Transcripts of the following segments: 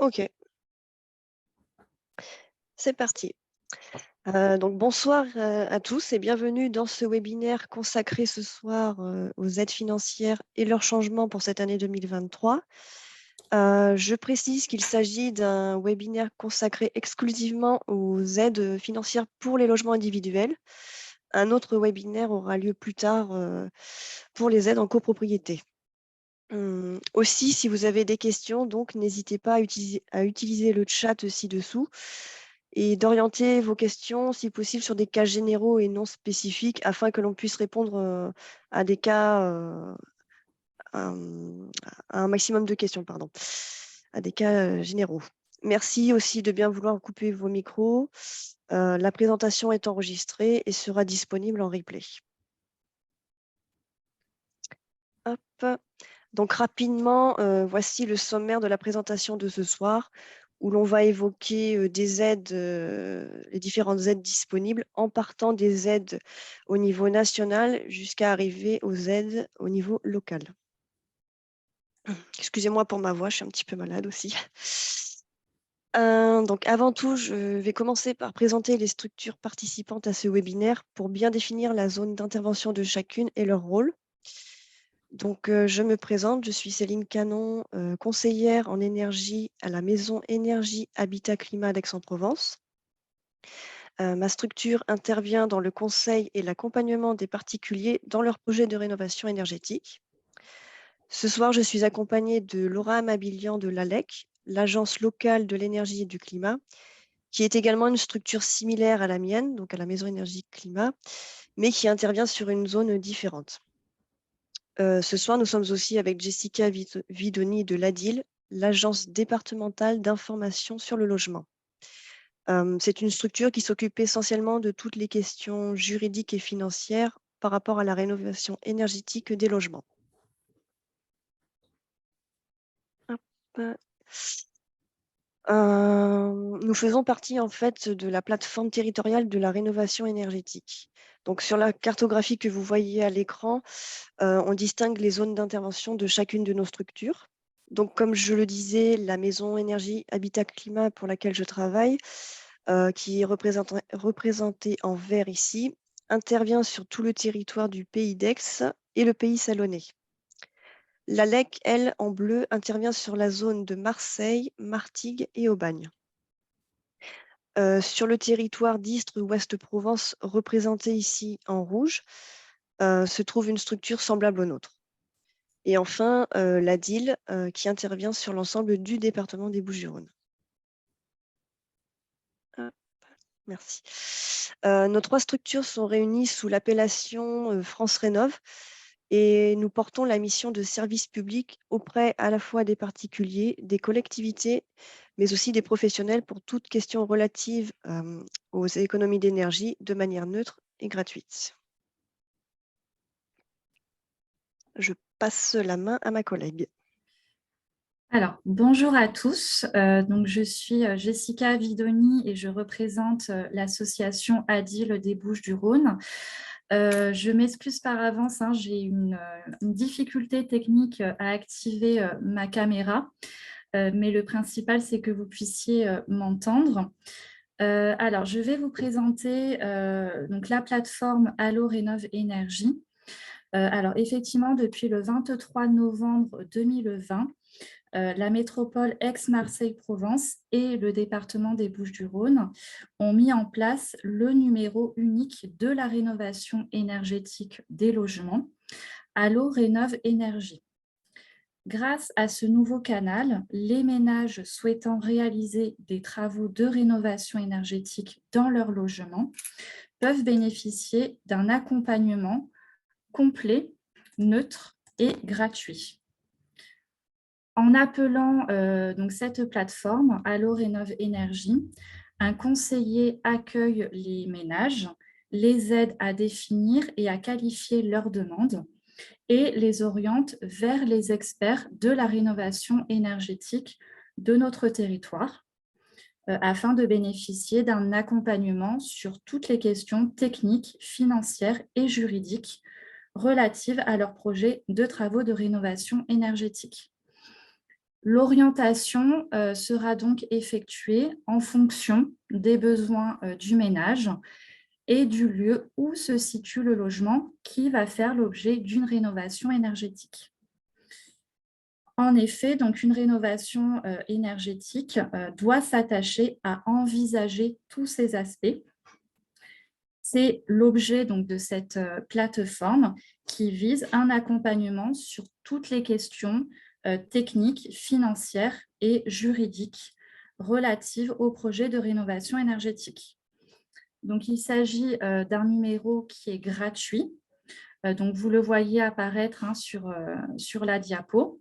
OK, c'est parti. Donc bonsoir, à tous et bienvenue dans ce webinaire consacré ce soir, aux aides financières et leurs changements pour cette année 2023. Je précise qu'il s'agit d'un webinaire consacré exclusivement aux aides, financières pour les logements individuels. Un autre webinaire aura lieu plus tard, pour les aides en copropriété. Aussi, si vous avez des questions, donc n'hésitez pas à utiliser le chat ci-dessous et d'orienter vos questions, si possible, sur des cas généraux et non spécifiques afin que l'on puisse répondre, à des cas, à un maximum de questions, pardon, à des cas, généraux. Merci aussi de bien vouloir couper vos micros. La présentation est enregistrée et sera disponible en replay. Hop. Donc rapidement, voici le sommaire de la présentation de ce soir, où l'on va évoquer, des aides, les différentes aides disponibles, en partant des aides au niveau national jusqu'à arriver aux aides au niveau local. Excusez-moi pour ma voix, je suis un petit peu malade aussi. Donc avant tout, je vais commencer par présenter les structures participantes à ce webinaire pour bien définir la zone d'intervention de chacune et leur rôle. Donc, je me présente, je suis Céline Canon, conseillère en énergie à la Maison Énergie Habitat Climat d'Aix-en-Provence. Ma structure intervient dans le conseil et l'accompagnement des particuliers dans leurs projets de rénovation énergétique. Ce soir, je suis accompagnée de Laura Amabilian de l'ALEC, l'Agence locale de l'énergie et du climat, qui est également une structure similaire à la mienne, donc à la Maison Énergie Climat, mais qui intervient sur une zone différente. Ce soir, nous sommes aussi avec Jessica Vidoni de l'ADIL, l'Agence départementale d'information sur le logement. C'est une structure qui s'occupe essentiellement de toutes les questions juridiques et financières par rapport à la rénovation énergétique des logements. Hop. Nous faisons partie en fait de la plateforme territoriale de la rénovation énergétique. Donc sur la cartographie que vous voyez à l'écran, on distingue les zones d'intervention de chacune de nos structures. Donc, comme je le disais, la maison énergie habitat climat pour laquelle je travaille, qui est représentée en vert ici, intervient sur tout le territoire du pays d'Aix et le pays salonnais. La LEC, elle, en bleu, intervient sur la zone de Marseille, Martigues et Aubagne. Sur le territoire d'Istres-Ouest-Provence, représenté ici en rouge, se trouve une structure semblable aux nôtres. Et enfin, la DIL, qui intervient sur l'ensemble du département des Bouches-du-Rhône. Hop, merci. Nos 3 structures sont réunies sous l'appellation, France Rénov' et nous portons la mission de service public auprès à la fois des particuliers, des collectivités, mais aussi des professionnels pour toute question relative, aux économies d'énergie de manière neutre et gratuite. Je passe la main à ma collègue. Alors, bonjour à tous. Donc, je suis Jessica Vidoni et je représente l'association ADIL des Bouches-du-Rhône. Je m'excuse par avance, hein, j'ai une difficulté technique à activer ma caméra, mais le principal, c'est que vous puissiez m'entendre. Alors, je vais vous présenter donc la plateforme Allo Rénov Énergie. Alors, effectivement, depuis le 23 novembre 2020, la métropole Aix-Marseille-Provence et le département des Bouches-du-Rhône ont mis en place le numéro unique de la rénovation énergétique des logements, Allo Rénov Énergie. Grâce à ce nouveau canal, les ménages souhaitant réaliser des travaux de rénovation énergétique dans leur logement peuvent bénéficier d'un accompagnement complet, neutre et gratuit. En appelant donc cette plateforme, Allo Rénov Énergie, un conseiller accueille les ménages, les aide à définir et à qualifier leurs demandes et les oriente vers les experts de la rénovation énergétique de notre territoire afin de bénéficier d'un accompagnement sur toutes les questions techniques, financières et juridiques relatives à leur projet de travaux de rénovation énergétique. L'orientation sera donc effectuée en fonction des besoins du ménage et du lieu où se situe le logement qui va faire l'objet d'une rénovation énergétique. En effet, donc une rénovation énergétique doit s'attacher à envisager tous ces aspects. C'est l'objet donc de cette plateforme qui vise un accompagnement sur toutes les questions techniques, financières et juridiques relatives au projet de rénovation énergétique. Donc, il s'agit d'un numéro qui est gratuit. Donc, vous le voyez apparaître sur la diapo.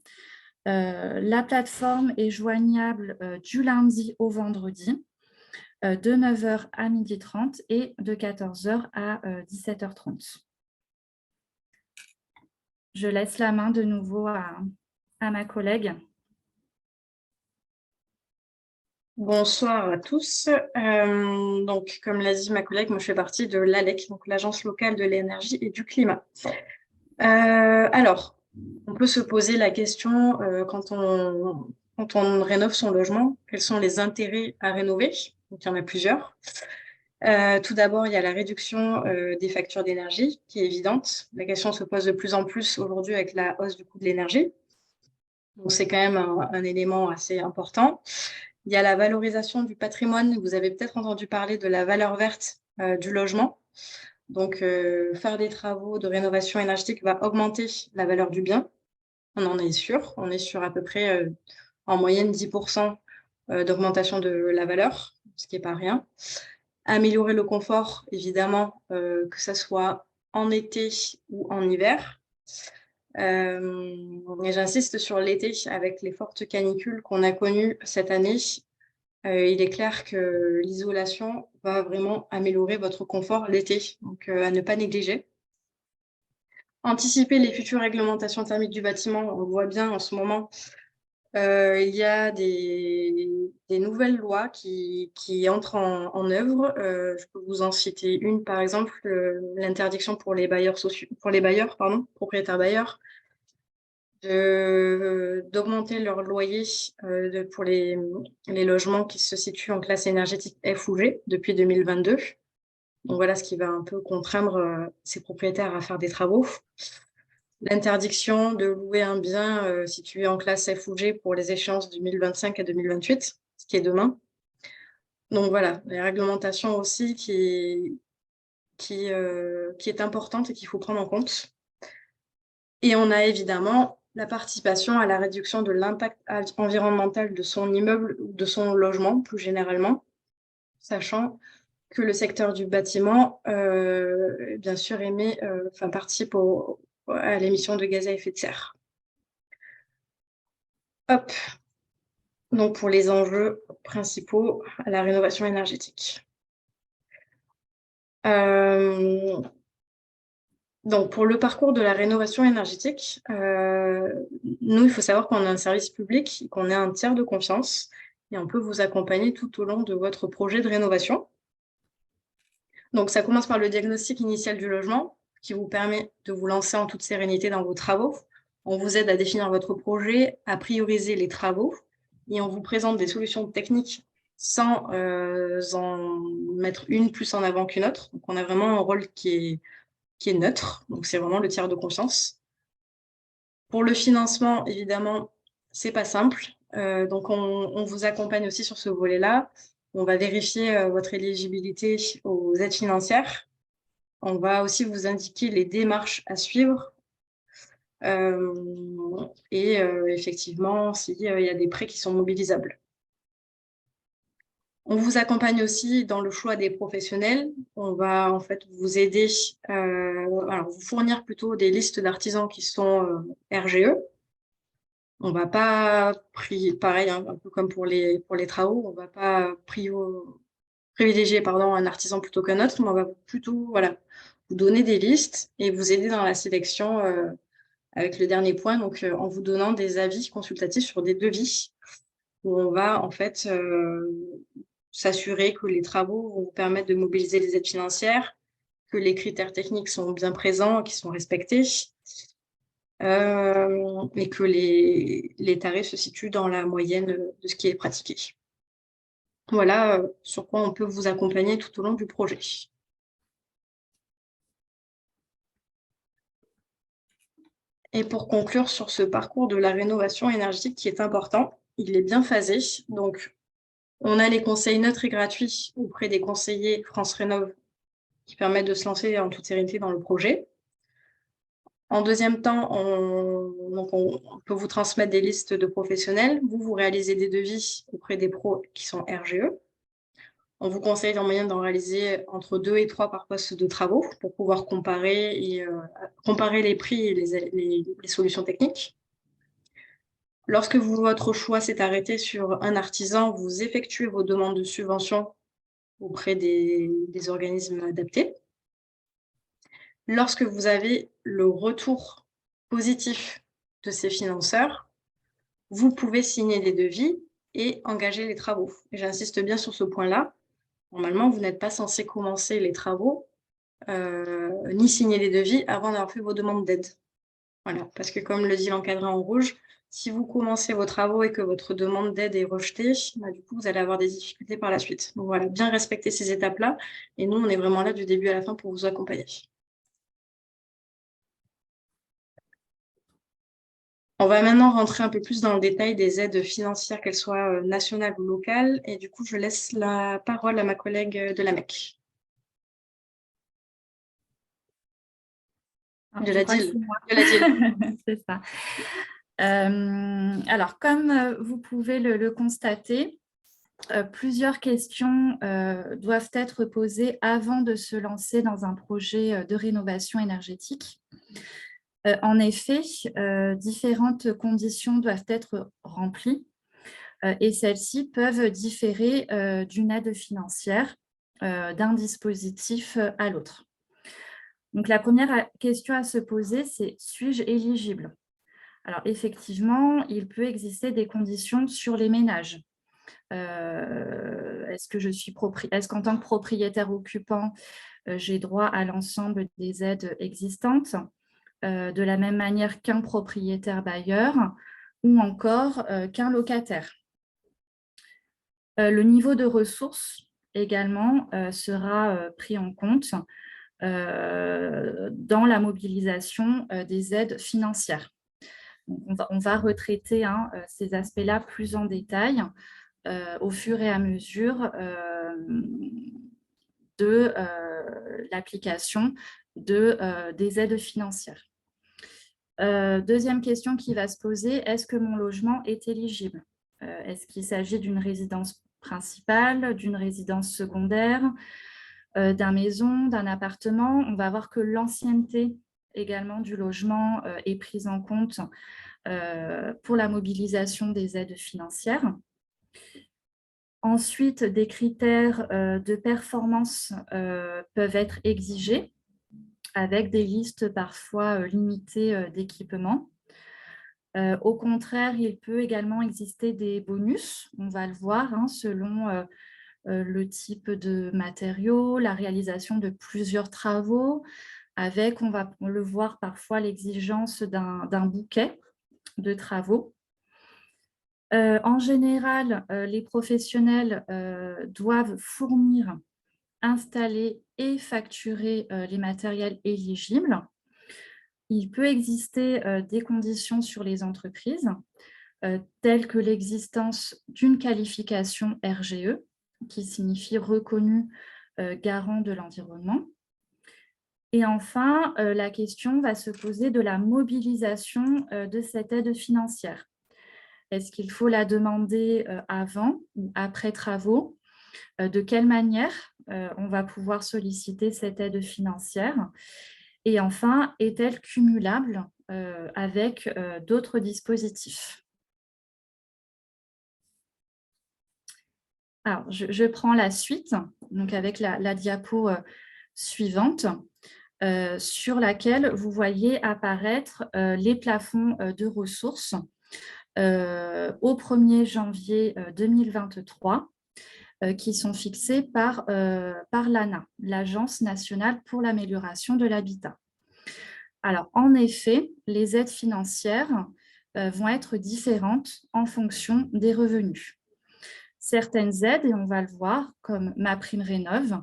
La plateforme est joignable du lundi au vendredi, de 9 h à 12h30 et de 14 h à 17h30. Je laisse la main de nouveau à ma collègue. Bonsoir à tous. Donc, comme l'a dit ma collègue, moi je fais partie de l'ALEC, donc l'Agence locale de l'énergie et du climat. Alors, on peut se poser la question quand on rénove son logement, quels sont les intérêts à rénover? Donc, il y en a plusieurs. Tout d'abord, il y a la réduction des factures d'énergie qui est évidente. La question se pose de plus en plus aujourd'hui avec la hausse du coût de l'énergie. Donc, c'est quand même un élément assez important. Il y a la valorisation du patrimoine. Vous avez peut-être entendu parler de la valeur verte du logement. Donc, faire des travaux de rénovation énergétique va augmenter la valeur du bien. On en est sûr. On est sur à peu près, en moyenne, 10% d'augmentation de la valeur, ce qui n'est pas rien. Améliorer le confort, évidemment, que ce soit en été ou en hiver. Et j'insiste sur l'été, avec les fortes canicules qu'on a connues cette année. Il est clair que l'isolation va vraiment améliorer votre confort l'été, donc à ne pas négliger. Anticiper les futures réglementations thermiques du bâtiment, on le voit bien en ce moment. Il y a des nouvelles lois qui entrent en œuvre. Je peux vous en citer une, par exemple, l'interdiction pour les bailleurs propriétaires bailleurs, d'augmenter leur loyer pour les logements qui se situent en classe énergétique F ou G depuis 2022. Donc voilà ce qui va un peu contraindre ces propriétaires à faire des travaux. L'interdiction de louer un bien situé en classe F ou G pour les échéances 2025 à 2028, ce qui est demain. Donc voilà, les réglementations aussi qui est importante et qu'il faut prendre en compte. Et on a évidemment la participation à la réduction de l'impact environnemental de son immeuble ou de son logement, plus généralement, sachant que le secteur du bâtiment, bien sûr, participe à l'émission de gaz à effet de serre. Hop. Donc, pour les enjeux principaux à la rénovation énergétique. Donc, pour le parcours de la rénovation énergétique, nous, il faut savoir qu'on est un service public, qu'on est un tiers de confiance et on peut vous accompagner tout au long de votre projet de rénovation. Donc, ça commence par le diagnostic initial du logement qui vous permet de vous lancer en toute sérénité dans vos travaux. On vous aide à définir votre projet, à prioriser les travaux et on vous présente des solutions techniques sans en mettre une plus en avant qu'une autre. Donc, on a vraiment un rôle qui est neutre. Donc, c'est vraiment le tiers de confiance. Pour le financement, évidemment, c'est pas simple. Donc, on vous accompagne aussi sur ce volet-là. On va vérifier votre éligibilité aux aides financières. On va aussi vous indiquer les démarches à suivre. Effectivement, s'il y a des prêts qui sont mobilisables. On vous accompagne aussi dans le choix des professionnels. On va en fait vous aider, vous fournir plutôt des listes d'artisans qui sont RGE. On va pas pareil, hein, un peu comme pour les travaux, on va pas privilégier un artisan plutôt qu'un autre, mais on va plutôt vous donner des listes et vous aider dans la sélection avec le dernier point, donc en vous donnant des avis consultatifs sur des devis où on va en fait s'assurer que les travaux vont vous permettre de mobiliser les aides financières, que les critères techniques sont bien présents, qu'ils sont respectés. et que les tarifs se situent dans la moyenne de ce qui est pratiqué. Voilà sur quoi on peut vous accompagner tout au long du projet. Et pour conclure sur ce parcours de la rénovation énergétique qui est important, il est bien phasé. Donc, on a les conseils neutres et gratuits auprès des conseillers France Rénov qui permettent de se lancer en toute sérénité dans le projet. En deuxième temps, on peut vous transmettre des listes de professionnels. Vous réalisez des devis auprès des pros qui sont RGE. On vous conseille en moyenne d'en réaliser entre 2 et 3 par poste de travaux pour pouvoir comparer les prix et les solutions techniques. Lorsque votre choix s'est arrêté sur un artisan, vous effectuez vos demandes de subvention auprès des organismes adaptés. Lorsque vous avez le retour positif de ces financeurs, vous pouvez signer des devis et engager les travaux. Et j'insiste bien sur ce point-là. Normalement, vous n'êtes pas censé commencer les travaux ni signer les devis avant d'avoir fait vos demandes d'aide. Voilà, parce que comme le dit l'encadré en rouge, si vous commencez vos travaux et que votre demande d'aide est rejetée, du coup, vous allez avoir des difficultés par la suite. Donc voilà, bien respecter ces étapes-là. Et nous, on est vraiment là du début à la fin pour vous accompagner. On va maintenant rentrer un peu plus dans le détail des aides financières, qu'elles soient nationales ou locales. Et du coup, je laisse la parole à ma collègue de l'AMEC. De la DIL. C'est ça. Alors, comme vous pouvez le constater, plusieurs questions doivent être posées avant de se lancer dans un projet de rénovation énergétique. En effet, différentes conditions doivent être remplies et celles-ci peuvent différer d'une aide financière d'un dispositif à l'autre. Donc, la première question à se poser, c'est « suis-je éligible ?» Alors, effectivement, il peut exister des conditions sur les ménages. Est-ce qu'en tant que propriétaire occupant, j'ai droit à l'ensemble des aides existantes de la même manière qu'un propriétaire bailleur ou encore qu'un locataire. Le niveau de ressources également sera pris en compte dans la mobilisation des aides financières. Donc, on va retraiter ces aspects-là plus en détail au fur et à mesure de l'application des aides financières. Deuxième question qui va se poser, est-ce que mon logement est éligible? Est-ce qu'il s'agit d'une résidence principale, d'une résidence secondaire, d'un maison, d'un appartement? On va voir que l'ancienneté également du logement est prise en compte pour la mobilisation des aides financières. Ensuite, des critères de performance peuvent être exigés avec des listes parfois limitées d'équipements. Au contraire, il peut également exister des bonus, on va le voir, selon le type de matériaux, la réalisation de plusieurs travaux, avec, on va le voir parfois, l'exigence d'un bouquet de travaux. En général, les professionnels doivent fournir, installer et facturer les matériels éligibles. Il peut exister des conditions sur les entreprises, telles que l'existence d'une qualification RGE, qui signifie reconnu garant de l'environnement. Et enfin, la question va se poser de la mobilisation de cette aide financière. Est-ce qu'il faut la demander avant ou après travaux? De quelle manière on va pouvoir solliciter cette aide financière? Et enfin, est-elle cumulable avec d'autres dispositifs? Alors, je prends la suite, donc avec la diapo suivante, sur laquelle vous voyez apparaître les plafonds de ressources au 1er janvier 2023, qui sont fixés par l'ANA, l'Agence nationale pour l'amélioration de l'habitat. Alors, en effet, les aides financières vont être différentes en fonction des revenus. Certaines aides, et on va le voir, comme MaPrimeRénov',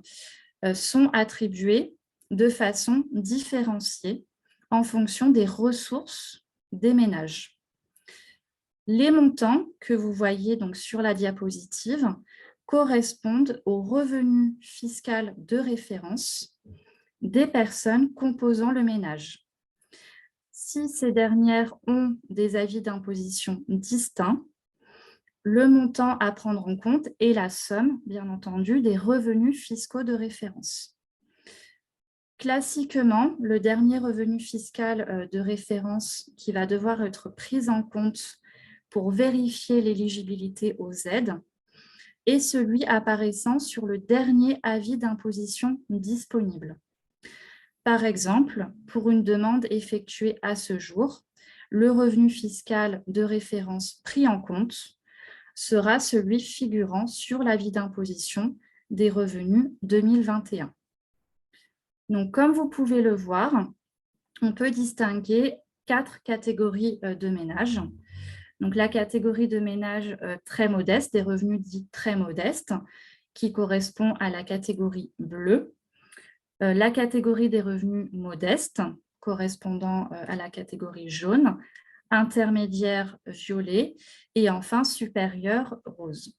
sont attribuées de façon différenciée en fonction des ressources des ménages. Les montants que vous voyez donc sur la diapositive correspondent au revenu fiscal de référence des personnes composant le ménage. Si ces dernières ont des avis d'imposition distincts, le montant à prendre en compte est la somme, bien entendu, des revenus fiscaux de référence. Classiquement, le dernier revenu fiscal de référence qui va devoir être pris en compte pour vérifier l'éligibilité aux aides est celui apparaissant sur le dernier avis d'imposition disponible. Par exemple, pour une demande effectuée à ce jour, le revenu fiscal de référence pris en compte sera celui figurant sur l'avis d'imposition des revenus 2021. Donc, comme vous pouvez le voir, on peut distinguer 4 catégories de ménages. Donc, la catégorie de ménages très modestes, des revenus dits très modestes, qui correspond à la catégorie bleue. La catégorie des revenus modestes, correspondant à la catégorie jaune, intermédiaire violet et enfin supérieur rose.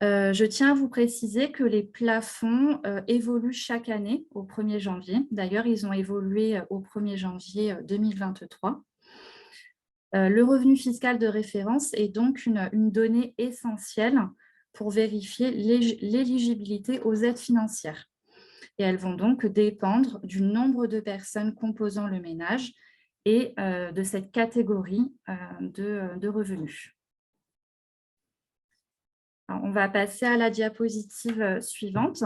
Je tiens à vous préciser que les plafonds évoluent chaque année au 1er janvier. D'ailleurs, ils ont évolué au 1er janvier 2023. Le revenu fiscal de référence est donc une donnée essentielle pour vérifier l'éligibilité aux aides financières. Et elles vont donc dépendre du nombre de personnes composant le ménage et de cette catégorie de revenus. Alors, on va passer à la diapositive suivante.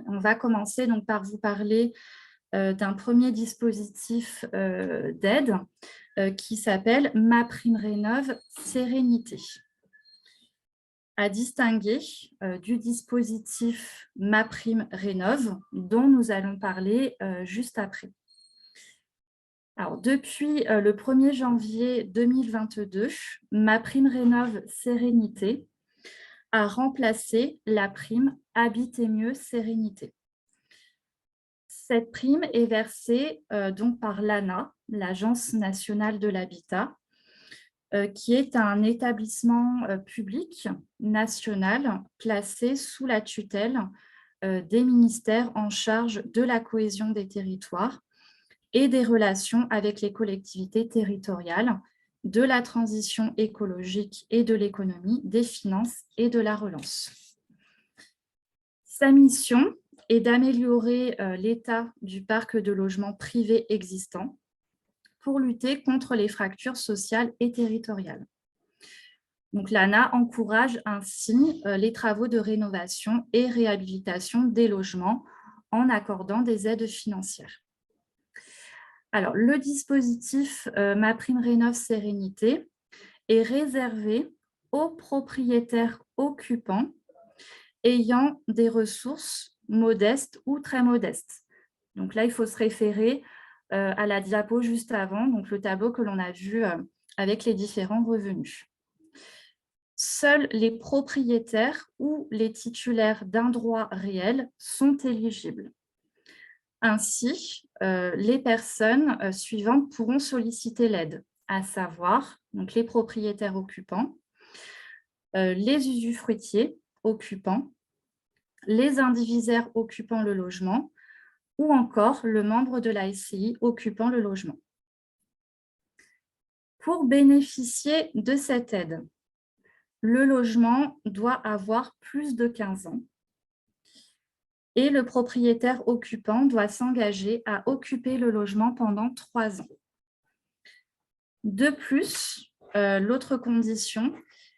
On va commencer donc par vous parler d'un premier dispositif d'aide qui s'appelle MaPrimeRénov' Sérénité. À distinguer du dispositif MaPrimeRénov' dont nous allons parler juste après. Alors, depuis le 1er janvier 2022, MaPrimeRénov' Sérénité a remplacé la prime Habiter mieux Sérénité. Cette prime est versée donc par l'ANA, l'Agence nationale de l'habitat, qui est un établissement public national placé sous la tutelle des ministères en charge de la cohésion des territoires et des relations avec les collectivités territoriales, de la transition écologique et de l'économie, des finances et de la relance. Sa mission est d'améliorer l'état du parc de logements privés existant pour lutter contre les fractures sociales et territoriales. Donc, l'ANA encourage ainsi les travaux de rénovation et réhabilitation des logements en accordant des aides financières. Alors, le dispositif MaPrimeRénov' Sérénité est réservé aux propriétaires occupants ayant des ressources modestes ou très modestes. Donc là, il faut se référer à la diapo juste avant, donc le tableau que l'on a vu avec les différents revenus. Seuls les propriétaires ou les titulaires d'un droit réel sont éligibles. Ainsi, les personnes suivantes pourront solliciter l'aide, à savoir donc les propriétaires occupants, les usufruitiers occupants, les indivisaires occupant le logement ou encore le membre de la SCI occupant le logement. Pour bénéficier de cette aide, le logement doit avoir plus de 15 ans et le propriétaire occupant doit s'engager à occuper le logement pendant 3 ans. De plus, l'autre condition,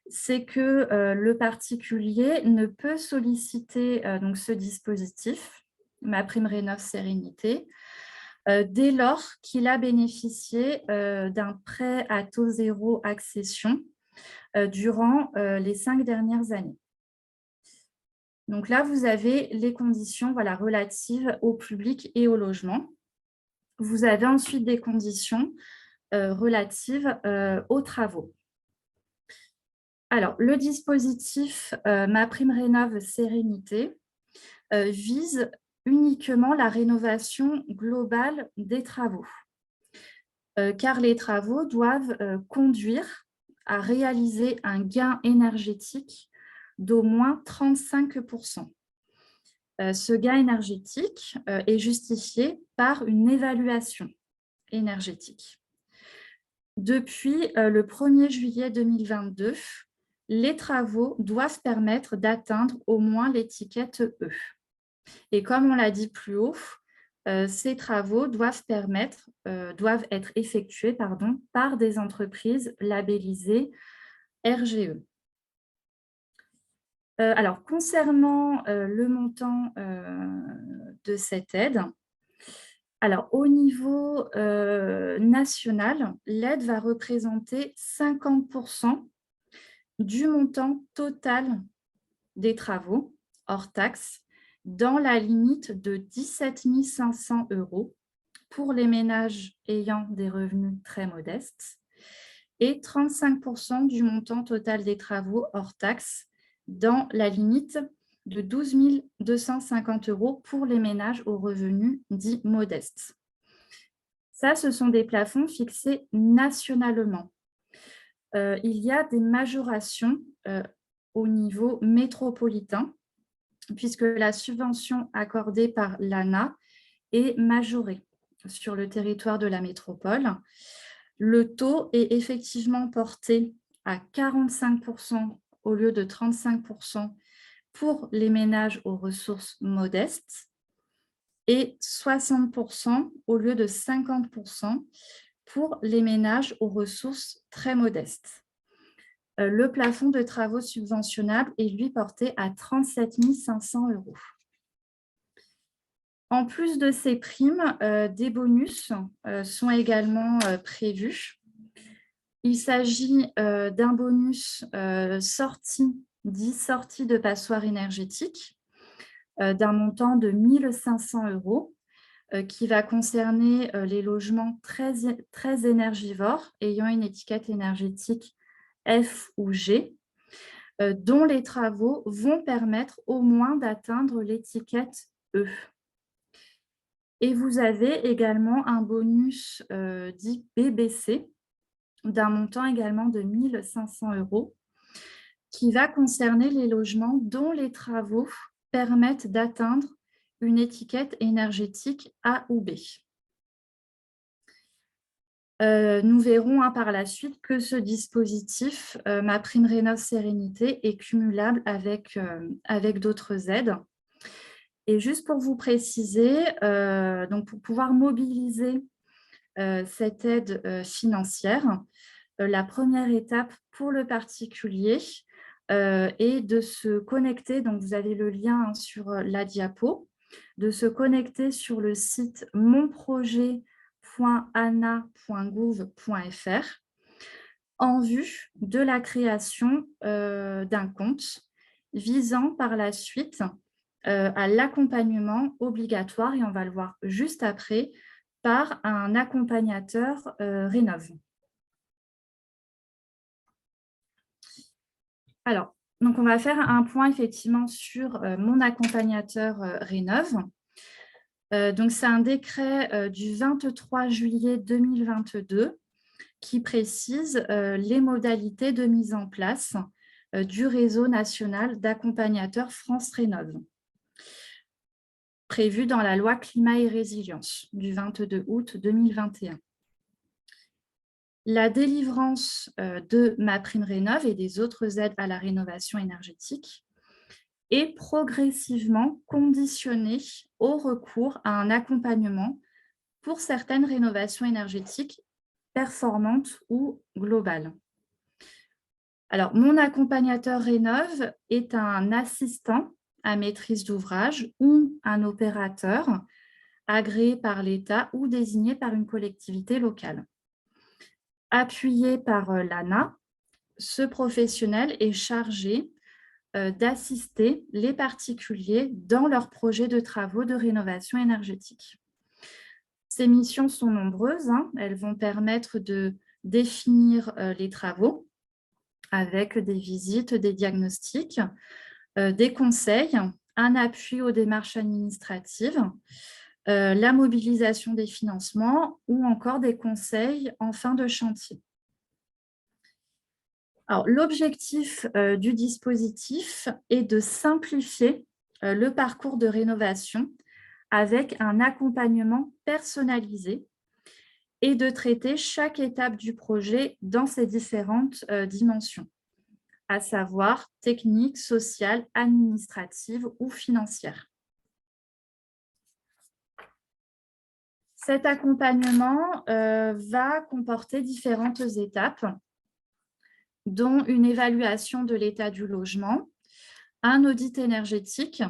c'est que le particulier ne peut solliciter donc ce dispositif, MaPrimeRénov' Sérénité, dès lors qu'il a bénéficié d'un prêt à taux zéro accession durant les 5 dernières années. Donc là, vous avez les conditions relatives au public et au logement. Vous avez ensuite des conditions relatives aux travaux. Alors, le dispositif MaPrimeRénov' Sérénité vise uniquement la rénovation globale des travaux, car les travaux doivent conduire à réaliser un gain énergétique d'au moins 35%. Ce gain énergétique est justifié par une évaluation énergétique. Depuis le 1er juillet 2022, les travaux doivent permettre d'atteindre au moins l'étiquette E. Et comme on l'a dit plus haut, ces travaux doivent être effectués par des entreprises labellisées RGE. Alors, concernant le montant de cette aide, alors, au niveau national, l'aide va représenter 50% du montant total des travaux, hors taxes, dans la limite de 17 500 € pour les ménages ayant des revenus très modestes et 35% du montant total des travaux hors taxes dans la limite de 12 250 € pour les ménages aux revenus dits modestes. Ça, ce sont des plafonds fixés nationalement. Il y a des majorations au niveau métropolitain, puisque la subvention accordée par l'ANA est majorée sur le territoire de la métropole. Le taux est effectivement porté à 45% au lieu de 35% pour les ménages aux ressources modestes et 60% au lieu de 50% pour les ménages aux ressources très modestes. Le plafond de travaux subventionnables est lui porté à 37 500 €. En plus de ces primes, des bonus sont également prévus. Il s'agit d'un bonus dit sortie de passoire énergétique, d'un montant de 1 500 € qui va concerner les logements très énergivores ayant une étiquette énergétique F ou G, dont les travaux vont permettre au moins d'atteindre l'étiquette E. Et vous avez également un bonus dit BBC d'un montant également de 1 500 € qui va concerner les logements dont les travaux permettent d'atteindre une étiquette énergétique A ou B. Nous verrons par la suite que ce dispositif, MaPrimeRénov' Sérénité, est cumulable avec d'autres aides. Et juste pour vous préciser, donc pour pouvoir mobiliser cette aide financière, la première étape pour le particulier est de se connecter, donc vous avez le lien sur la diapo, de se connecter sur le site monprojet.ana.gouv.fr en vue de la création d'un compte visant par la suite à l'accompagnement obligatoire, et on va le voir juste après, par un accompagnateur Rénov'. Alors, donc on va faire un point effectivement sur mon accompagnateur Rénov'. Donc c'est un décret du 23 juillet 2022 qui précise les modalités de mise en place du réseau national d'accompagnateurs France Rénov', prévu dans la loi Climat et Résilience du 22 août 2021. La délivrance de MaPrimeRénov' et des autres aides à la rénovation énergétique est progressivement conditionnée au recours à un accompagnement pour certaines rénovations énergétiques performantes ou globales. Alors, mon accompagnateur Rénov' est un assistant à maîtrise d'ouvrage ou un opérateur agréé par l'État ou désigné par une collectivité locale. Appuyé par l'ANA, ce professionnel est chargé d'assister les particuliers dans leurs projets de travaux de rénovation énergétique. Ces missions sont nombreuses, hein. Elles vont permettre de définir les travaux avec des visites, des diagnostics, des conseils, un appui aux démarches administratives, la mobilisation des financements ou encore des conseils en fin de chantier. Alors, l'objectif du dispositif est de simplifier le parcours de rénovation avec un accompagnement personnalisé et de traiter chaque étape du projet dans ses différentes dimensions, à savoir technique, sociale, administrative ou financière. Cet accompagnement va comporter différentes étapes, dont une évaluation de l'état du logement, un audit énergétique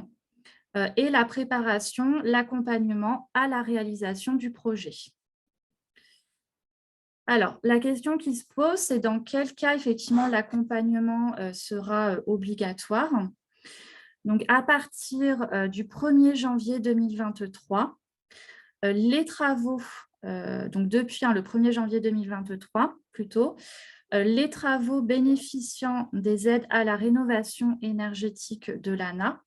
et la préparation, l'accompagnement à la réalisation du projet. Alors, la question qui se pose, c'est dans quel cas, effectivement, l'accompagnement sera obligatoire. Donc, à partir du 1er janvier 2023, les travaux, donc depuis le 1er janvier 2023, plutôt, les travaux bénéficiant des aides à la rénovation énergétique de l'ANA,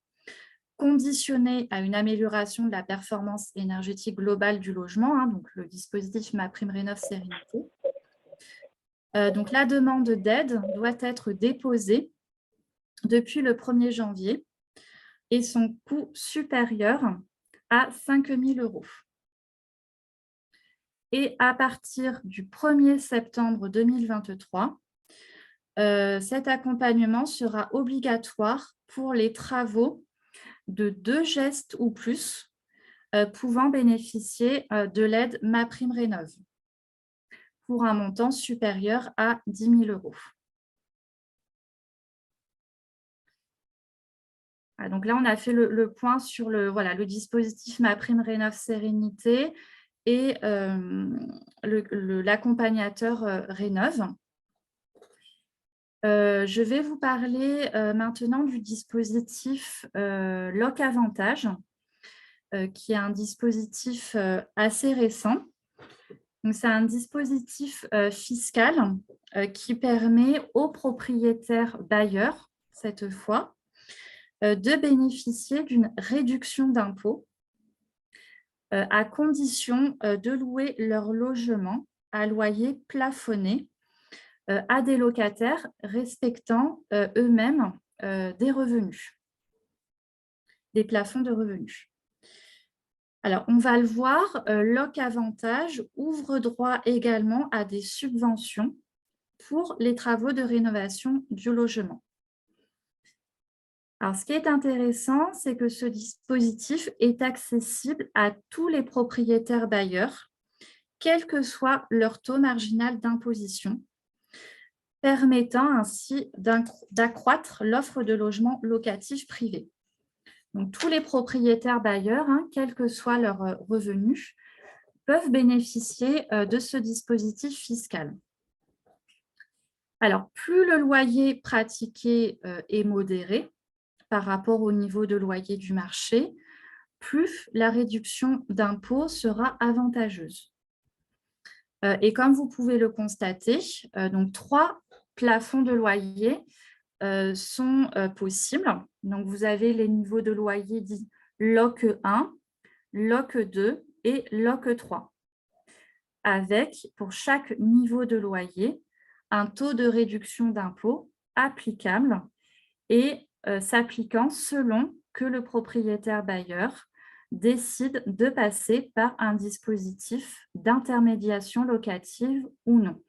conditionnés à une amélioration de la performance énergétique globale du logement, hein, donc le dispositif MaPrimeRénov'-Sérénité. Donc, la demande d'aide doit être déposée depuis le 1er janvier et son coût supérieur à 5 000 €. Et à partir du 1er septembre 2023, cet accompagnement sera obligatoire pour les travaux de 2 gestes ou plus pouvant bénéficier de l'aide MaPrimeRénov' pour un montant supérieur à 10 000 €. Donc là, on a fait le point sur le dispositif MaPrimeRénov'-Sérénité et l'accompagnateur Rénov'. Je vais vous parler maintenant du dispositif LocAvantage, qui est un dispositif assez récent. C'est un dispositif fiscal qui permet aux propriétaires bailleurs, cette fois, de bénéficier d'une réduction d'impôt à condition de louer leur logement à loyer plafonné à des locataires respectant eux-mêmes des revenus, des plafonds de revenus. Alors, on va le voir, LocAvantage ouvre droit également à des subventions pour les travaux de rénovation du logement. Alors, ce qui est intéressant, c'est que ce dispositif est accessible à tous les propriétaires bailleurs, quel que soit leur taux marginal d'imposition, permettant ainsi d'accroître l'offre de logements locatifs privés. Donc, tous les propriétaires bailleurs, quels que soient leurs revenus, peuvent bénéficier de ce dispositif fiscal. Alors, plus le loyer pratiqué est modéré par rapport au niveau de loyer du marché, plus la réduction d'impôt sera avantageuse. Et comme vous pouvez le constater, donc 3 plafonds de loyer sont possibles. Donc, vous avez les niveaux de loyer dits LOC 1, LOC 2 et LOC 3, avec, pour chaque niveau de loyer, un taux de réduction d'impôt applicable et s'appliquant selon que le propriétaire bailleur décide de passer par un dispositif d'intermédiation locative ou non.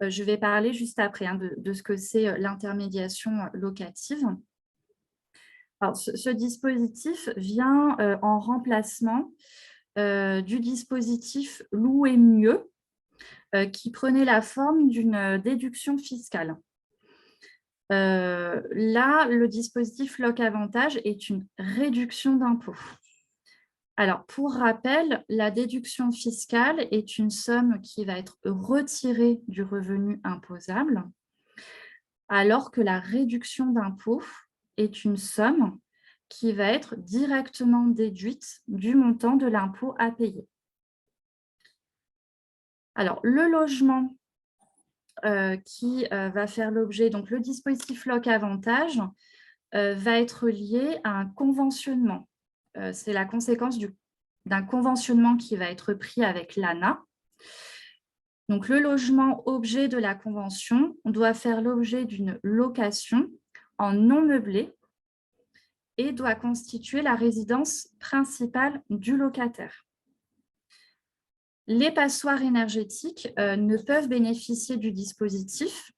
Je vais parler juste après de ce que c'est l'intermédiation locative. Alors, ce dispositif vient en remplacement du dispositif Louer mieux, qui prenait la forme d'une déduction fiscale. Là, le dispositif LocAvantage est une réduction d'impôt. Alors, pour rappel, la déduction fiscale est une somme qui va être retirée du revenu imposable, alors que la réduction d'impôt est une somme qui va être directement déduite du montant de l'impôt à payer. Alors, le logement qui va faire l'objet, donc le dispositif LOC Avantage va être lié à un conventionnement. C'est la conséquence d'un conventionnement qui va être pris avec l'ANA. Donc, le logement objet de la convention doit faire l'objet d'une location en non meublé et doit constituer la résidence principale du locataire. Les passoires énergétiques ne peuvent bénéficier du dispositif.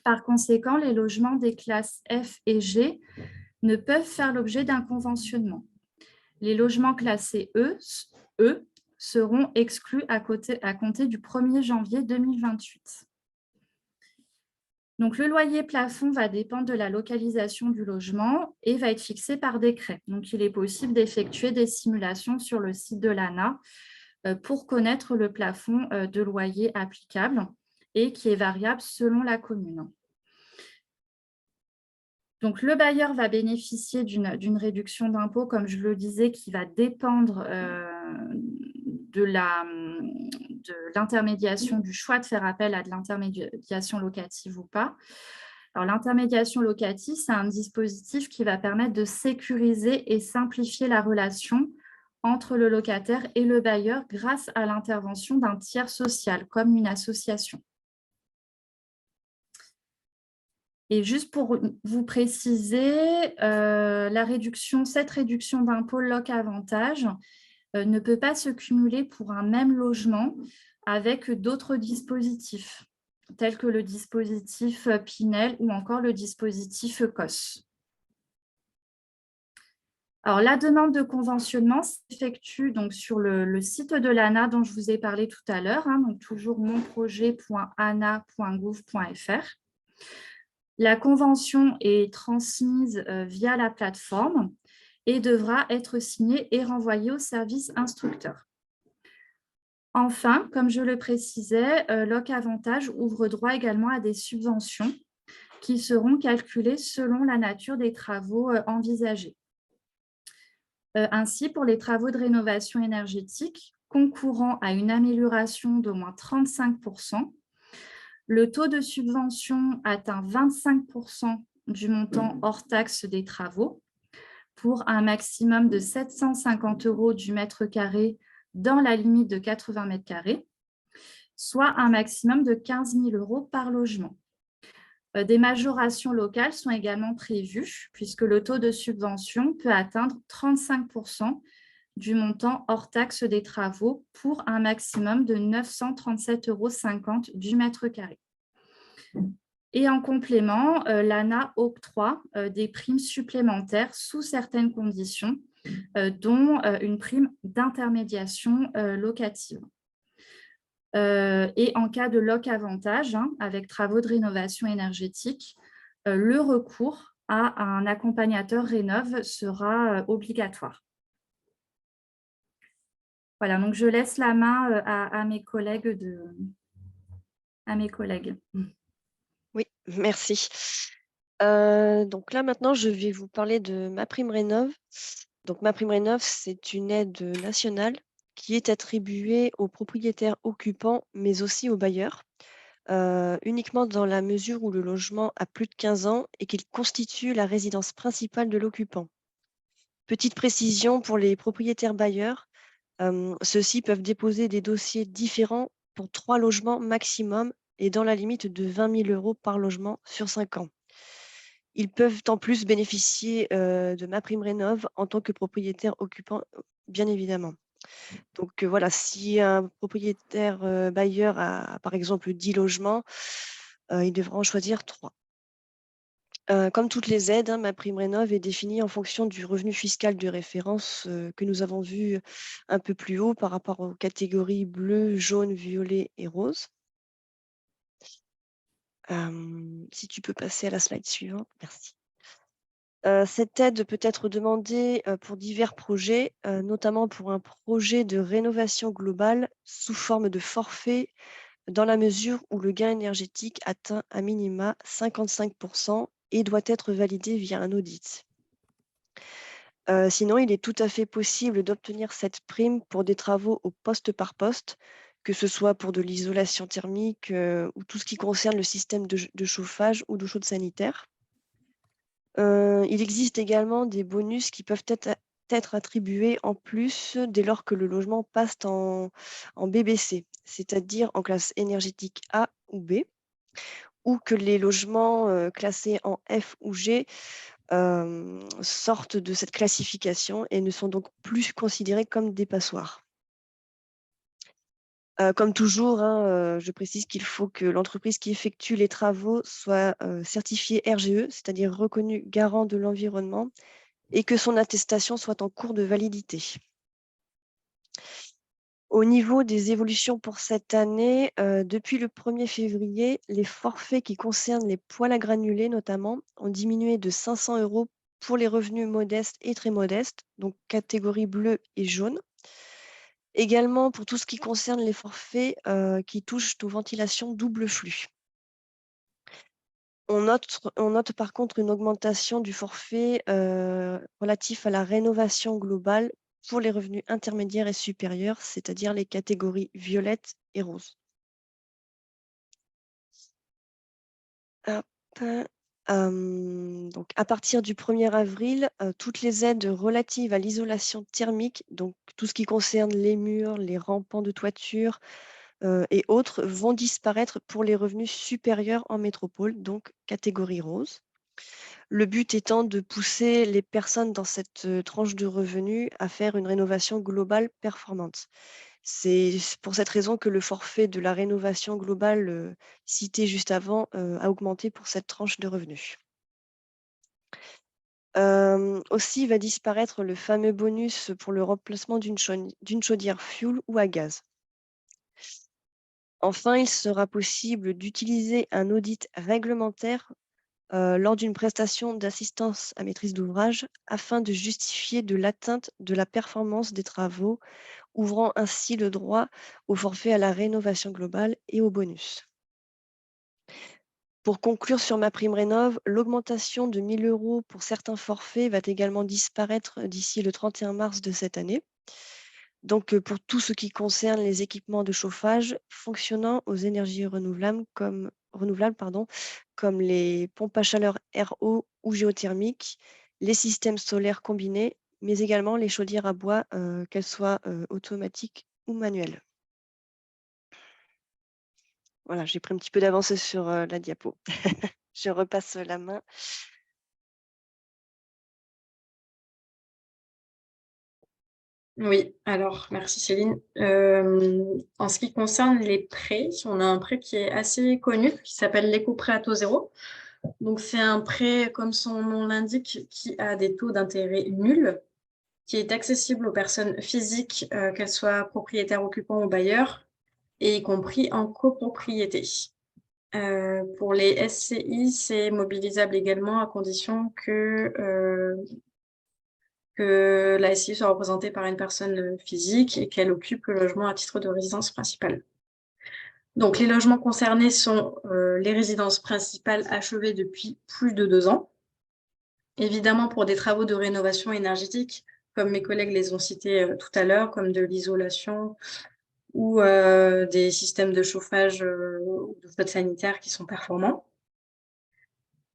Par conséquent, les logements des classes F et G ne peuvent faire l'objet d'un conventionnement. Les logements classés E seront exclus à compter du 1er janvier 2028. Donc, le loyer plafond va dépendre de la localisation du logement et va être fixé par décret. Donc, il est possible d'effectuer des simulations sur le site de l'ANA pour connaître le plafond de loyer applicable et qui est variable selon la commune. Donc, le bailleur va bénéficier d'une réduction d'impôt, comme je le disais, qui va dépendre de l'intermédiation, du choix de faire appel à de l'intermédiation locative ou pas. Alors, l'intermédiation locative, c'est un dispositif qui va permettre de sécuriser et simplifier la relation entre le locataire et le bailleur grâce à l'intervention d'un tiers social, comme une association. Et juste pour vous préciser, cette réduction d'impôt LOC Avantage ne peut pas se cumuler pour un même logement avec d'autres dispositifs, tels que le dispositif Pinel ou encore le dispositif COS. Alors, la demande de conventionnement s'effectue donc sur le site de l'ANA dont je vous ai parlé tout à l'heure, donc toujours monprojet.ana.gouv.fr. La convention est transmise via la plateforme et devra être signée et renvoyée au service instructeur. Enfin, comme je le précisais, LOC Avantage ouvre droit également à des subventions qui seront calculées selon la nature des travaux envisagés. Ainsi, pour les travaux de rénovation énergétique concourant à une amélioration d'au moins 35%, le taux de subvention atteint 25% du montant hors taxe des travaux pour un maximum de 750 € du mètre carré dans la limite de 80 mètres carrés, soit un maximum de 15 000 € par logement. Des majorations locales sont également prévues puisque le taux de subvention peut atteindre 35% du montant hors taxe des travaux pour un maximum de 937,50 € du mètre carré. Et en complément, l'ANA octroie des primes supplémentaires sous certaines conditions, dont une prime d'intermédiation locative. Et en cas de LOC Avantage, avec travaux de rénovation énergétique, le recours à un accompagnateur Rénov sera obligatoire. Voilà, donc je laisse la main à mes collègues. Oui, merci. Donc là, maintenant, je vais vous parler de MaPrimeRénov'. Donc, MaPrimeRénov', c'est une aide nationale qui est attribuée aux propriétaires occupants, mais aussi aux bailleurs, uniquement dans la mesure où le logement a plus de 15 ans et qu'il constitue la résidence principale de l'occupant. Petite précision pour les propriétaires bailleurs, ceux-ci peuvent déposer des dossiers différents pour 3 logements maximum et dans la limite de 20 000 € par logement sur 5 ans. Ils peuvent en plus bénéficier de MaPrimeRénov' en tant que propriétaire occupant, bien évidemment. Donc voilà, si un propriétaire bailleur a par exemple 10 logements, il devra en choisir 3. Comme toutes les aides, MaPrimeRénov' est définie en fonction du revenu fiscal de référence que nous avons vu un peu plus haut par rapport aux catégories bleu, jaune, violet et rose. Si tu peux passer à la slide suivante, merci. Cette aide peut être demandée pour divers projets, notamment pour un projet de rénovation globale sous forme de forfait, dans la mesure où le gain énergétique atteint à minima 55% et doit être validé via un audit. Sinon, il est tout à fait possible d'obtenir cette prime pour des travaux au poste par poste, que ce soit pour de l'isolation thermique ou tout ce qui concerne le système de chauffage ou d'eau chaude sanitaire. Il existe également des bonus qui peuvent être attribués en plus dès lors que le logement passe en BBC, c'est-à-dire en classe énergétique A ou B, ou que les logements classés en F ou G sortent de cette classification et ne sont donc plus considérés comme des passoires. Comme toujours, hein, je précise qu'il faut que l'entreprise qui effectue les travaux soit certifiée RGE, c'est-à-dire reconnue garant de l'environnement, et que son attestation soit en cours de validité. Au niveau des évolutions pour cette année, depuis le 1er février, les forfaits qui concernent les poêles à granulés notamment ont diminué de 500 € pour les revenus modestes et très modestes, donc catégorie bleue et jaune. Également pour tout ce qui concerne les forfaits qui touchent aux ventilations double flux. On note par contre une augmentation du forfait relatif à la rénovation globale pour les revenus intermédiaires et supérieurs, c'est-à-dire les catégories violettes et roses. Hop, donc à partir du 1er avril, toutes les aides relatives à l'isolation thermique, donc tout ce qui concerne les murs, les rampants de toiture et autres, vont disparaître pour les revenus supérieurs en métropole, donc catégorie rose. Le but étant de pousser les personnes dans cette tranche de revenus à faire une rénovation globale performante. C'est pour cette raison que le forfait de la rénovation globale cité juste avant a augmenté pour cette tranche de revenus. Aussi va disparaître le fameux bonus pour le remplacement d'une chaudière fuel ou à gaz. Enfin, il sera possible d'utiliser un audit réglementaire lors d'une prestation d'assistance à maîtrise d'ouvrage afin de justifier de l'atteinte de la performance des travaux, ouvrant ainsi le droit au forfait à la rénovation globale et au bonus. Pour conclure sur ma prime rénov, l'augmentation de 1 000 € pour certains forfaits va également disparaître d'ici le 31 mars de cette année. Donc, pour tout ce qui concerne les équipements de chauffage fonctionnant aux énergies renouvelables comme les pompes à chaleur RO ou géothermiques, les systèmes solaires combinés, mais également les chaudières à bois, qu'elles soient automatiques ou manuelles. Voilà, j'ai pris un petit peu d'avance sur la diapo. Je repasse la main. Oui, alors merci Céline. En ce qui concerne les prêts, on a un prêt qui est assez connu, qui s'appelle l'éco-prêt à taux zéro. Donc c'est un prêt, comme son nom l'indique, qui a des taux d'intérêt nuls, qui est accessible aux personnes physiques, qu'elles soient propriétaires, occupants ou bailleurs, et y compris en copropriété. Pour les SCI, c'est mobilisable également à condition que la SCI soit représentée par une personne physique et qu'elle occupe le logement à titre de résidence principale. Donc, les logements concernés sont les résidences principales achevées depuis plus de 2 ans. Évidemment, pour des travaux de rénovation énergétique, comme mes collègues les ont cités tout à l'heure, comme de l'isolation ou des systèmes de chauffage ou de flotte sanitaire qui sont performants.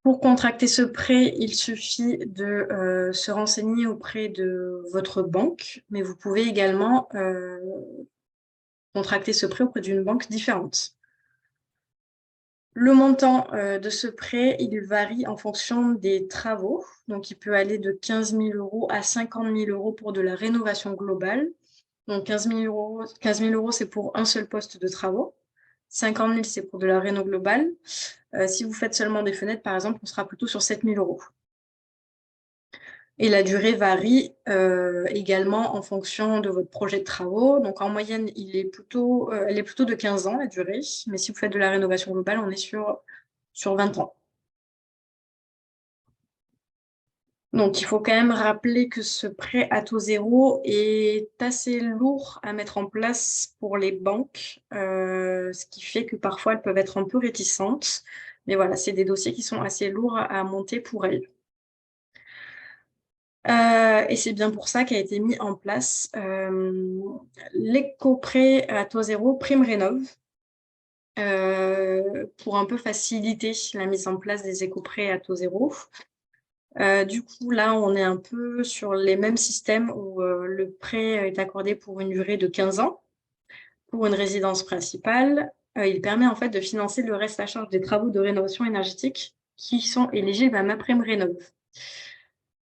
Pour contracter ce prêt, il suffit de se renseigner auprès de votre banque, mais vous pouvez également contracter ce prêt auprès d'une banque différente. Le montant de ce prêt, il varie en fonction des travaux. Donc, il peut aller de 15 000 € à 50 000 € pour de la rénovation globale. Donc, 15 000 €, c'est pour un seul poste de travaux. 50 000, c'est pour de la réno globale. Si vous faites seulement des fenêtres, par exemple, on sera plutôt sur 7 000 €. Et la durée varie également en fonction de votre projet de travaux. Donc, en moyenne, elle est plutôt de 15 ans, la durée. Mais si vous faites de la rénovation globale, on est sur 20 ans. Donc, il faut quand même rappeler que ce prêt à taux zéro est assez lourd à mettre en place pour les banques, ce qui fait que parfois, elles peuvent être un peu réticentes. Mais voilà, c'est des dossiers qui sont assez lourds à monter pour elles. Et c'est bien pour ça qu'a été mis en place l'éco-prêt à taux zéro Prime Rénov', pour un peu faciliter la mise en place des éco-prêts à taux zéro. Du coup, là, on est un peu sur les mêmes systèmes où le prêt est accordé pour une durée de 15 ans pour une résidence principale. Il permet en fait de financer le reste à charge des travaux de rénovation énergétique qui sont éligibles à MaPrimeRénov'.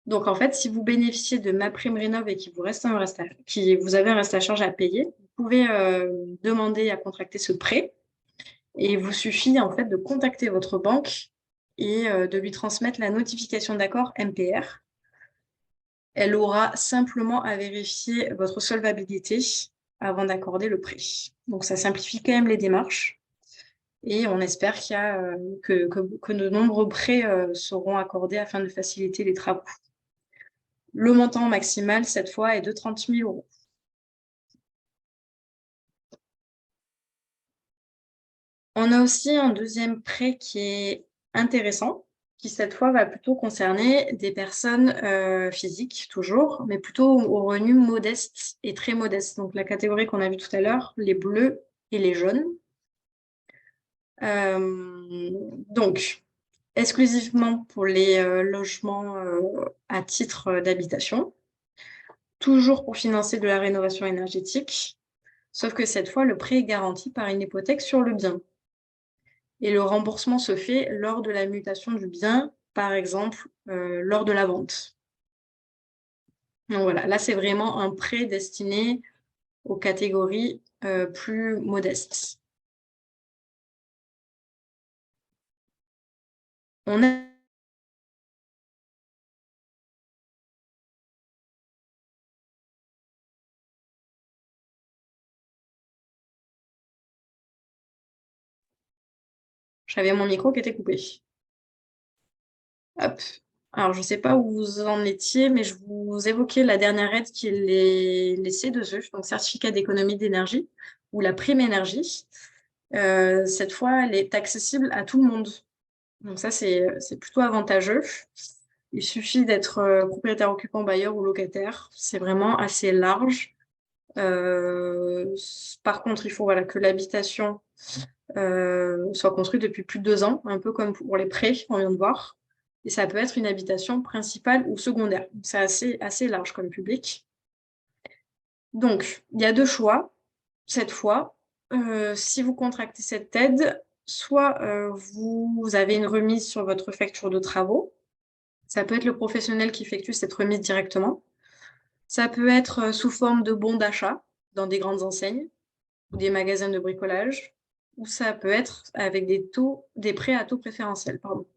Donc, en fait, si vous bénéficiez de MaPrimeRénov' et qu'il vous reste vous avez un reste à charge à payer, vous pouvez demander à contracter ce prêt. Et il vous suffit en fait de contacter votre banque et de lui transmettre la notification d'accord MPR. Elle aura simplement à vérifier votre solvabilité avant d'accorder le prêt. Donc, ça simplifie quand même les démarches. Et on espère que de nombreux prêts seront accordés afin de faciliter les travaux. Le montant maximal, cette fois, est de 30 000 €. On a aussi un deuxième prêt qui est intéressant, qui cette fois va plutôt concerner des personnes physiques, toujours, mais plutôt aux revenus modestes et très modestes. Donc, la catégorie qu'on a vue tout à l'heure, les bleus et les jaunes. Donc, exclusivement pour les logements à titre d'habitation, toujours pour financer de la rénovation énergétique, sauf que cette fois, le prêt est garanti par une hypothèque sur le bien. Et le remboursement se fait lors de la mutation du bien, par exemple, lors de la vente. Donc voilà, là, c'est vraiment un prêt destiné aux catégories plus modestes. On a J'avais mon micro qui était coupé. Hop. Alors, je ne sais pas où vous en étiez, mais je vous évoquais la dernière aide qui est les C2E, donc certificat d'économie d'énergie, ou la prime énergie. Cette fois, elle est accessible à tout le monde. Donc ça, c'est plutôt avantageux. Il suffit d'être propriétaire, occupant, bailleur ou locataire. C'est vraiment assez large. Par contre, il faut que l'habitation soit construite depuis plus de 2 ans, un peu comme pour les prêts qu'on vient de voir. Et ça peut être une habitation principale ou secondaire. C'est assez large comme public. Donc, il y a 2 choix. Cette fois, si vous contractez cette aide, soit vous avez une remise sur votre facture de travaux. Ça peut être le professionnel qui effectue cette remise directement. Ça peut être sous forme de bons d'achat dans des grandes enseignes ou des magasins de bricolage, ou ça peut être avec des prêts à taux préférentiel, pardon.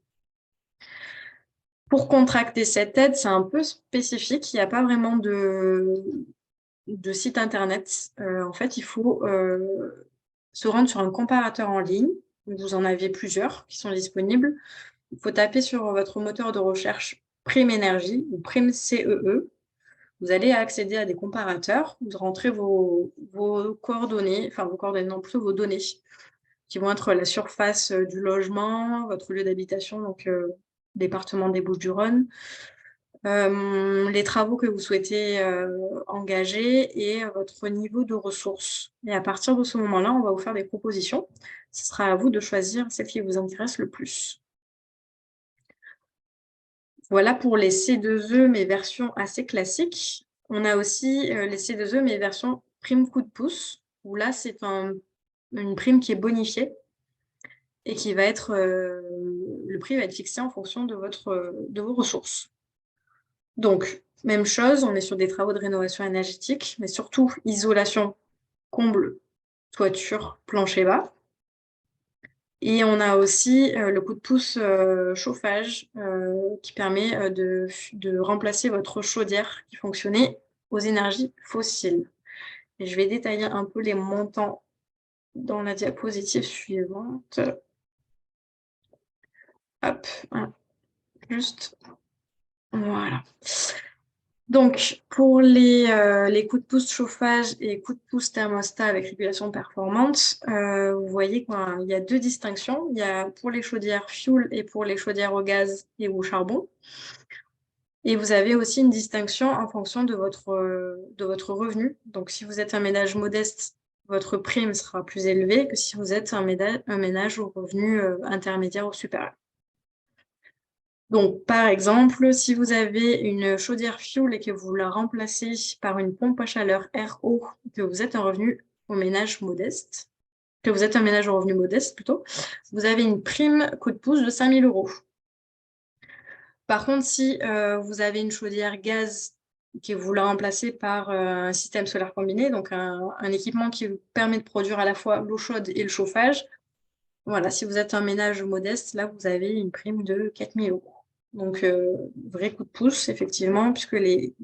Pour contracter cette aide, c'est un peu spécifique. Il n'y a pas vraiment de site internet. En fait, il faut se rendre sur un comparateur en ligne. Vous en avez plusieurs qui sont disponibles. Il faut taper sur votre moteur de recherche Prime Énergie ou Prime CEE. Vous allez accéder à des comparateurs. Vous rentrez vos coordonnées, enfin vos coordonnées, non, plutôt vos données, qui vont être la surface du logement, votre lieu d'habitation, donc département des Bouches-du-Rhône, les travaux que vous souhaitez engager et votre niveau de ressources. Et à partir de ce moment-là, on va vous faire des propositions. Ce sera à vous de choisir celle qui vous intéresse le plus. Voilà pour les C2E, mais version assez classique. On a aussi les C2E, mais version prime coup de pouce, où là, c'est une prime qui est bonifiée et qui va être, le prix va être fixé en fonction de vos ressources. Donc, même chose, on est sur des travaux de rénovation énergétique, mais surtout isolation, comble, toiture, plancher bas. Et on a aussi le coup de pouce chauffage qui permet de remplacer votre chaudière qui fonctionnait aux énergies fossiles. Et je vais détailler un peu les montants dans la diapositive suivante. Hop, juste, voilà. Donc, pour les coups de pouce chauffage et coups de pouce thermostat avec régulation performante, vous voyez qu'il y a 2 distinctions. Il y a pour les chaudières fuel et pour les chaudières au gaz et au charbon. Et vous avez aussi une distinction en fonction de votre revenu. Donc, si vous êtes un ménage modeste, votre prime sera plus élevée que si vous êtes un ménage au revenu intermédiaire ou supérieur. Donc, par exemple, si vous avez une chaudière fioul et que vous la remplacez par une pompe à chaleur RO, que vous êtes un revenu au ménage modeste, que vous êtes un ménage au revenu modeste plutôt, vous avez une prime coup de pouce de 5 000 €. Par contre, si vous avez une chaudière gaz que vous la remplacez par un système solaire combiné, donc un équipement qui vous permet de produire à la fois l'eau chaude et le chauffage, voilà, si vous êtes un ménage modeste, là, vous avez une prime de 4 000 €. Donc, vrai coup de pouce, effectivement, puisque les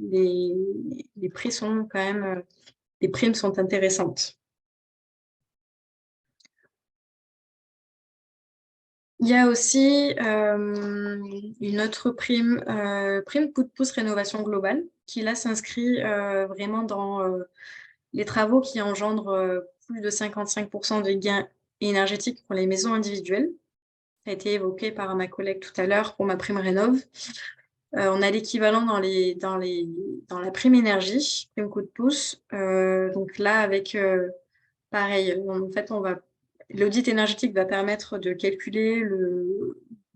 prix sont quand même, les primes sont intéressantes. Il y a aussi une autre prime, prime coup de pouce rénovation globale, qui là s'inscrit vraiment dans les travaux qui engendrent plus de 55% de gains énergétiques pour les maisons individuelles. Ça a été évoqué par ma collègue tout à l'heure pour ma prime rénov'. On a l'équivalent dans la prime énergie, prime coup de pouce. Donc là, avec pareil, en fait, l'audit énergétique va permettre de calculer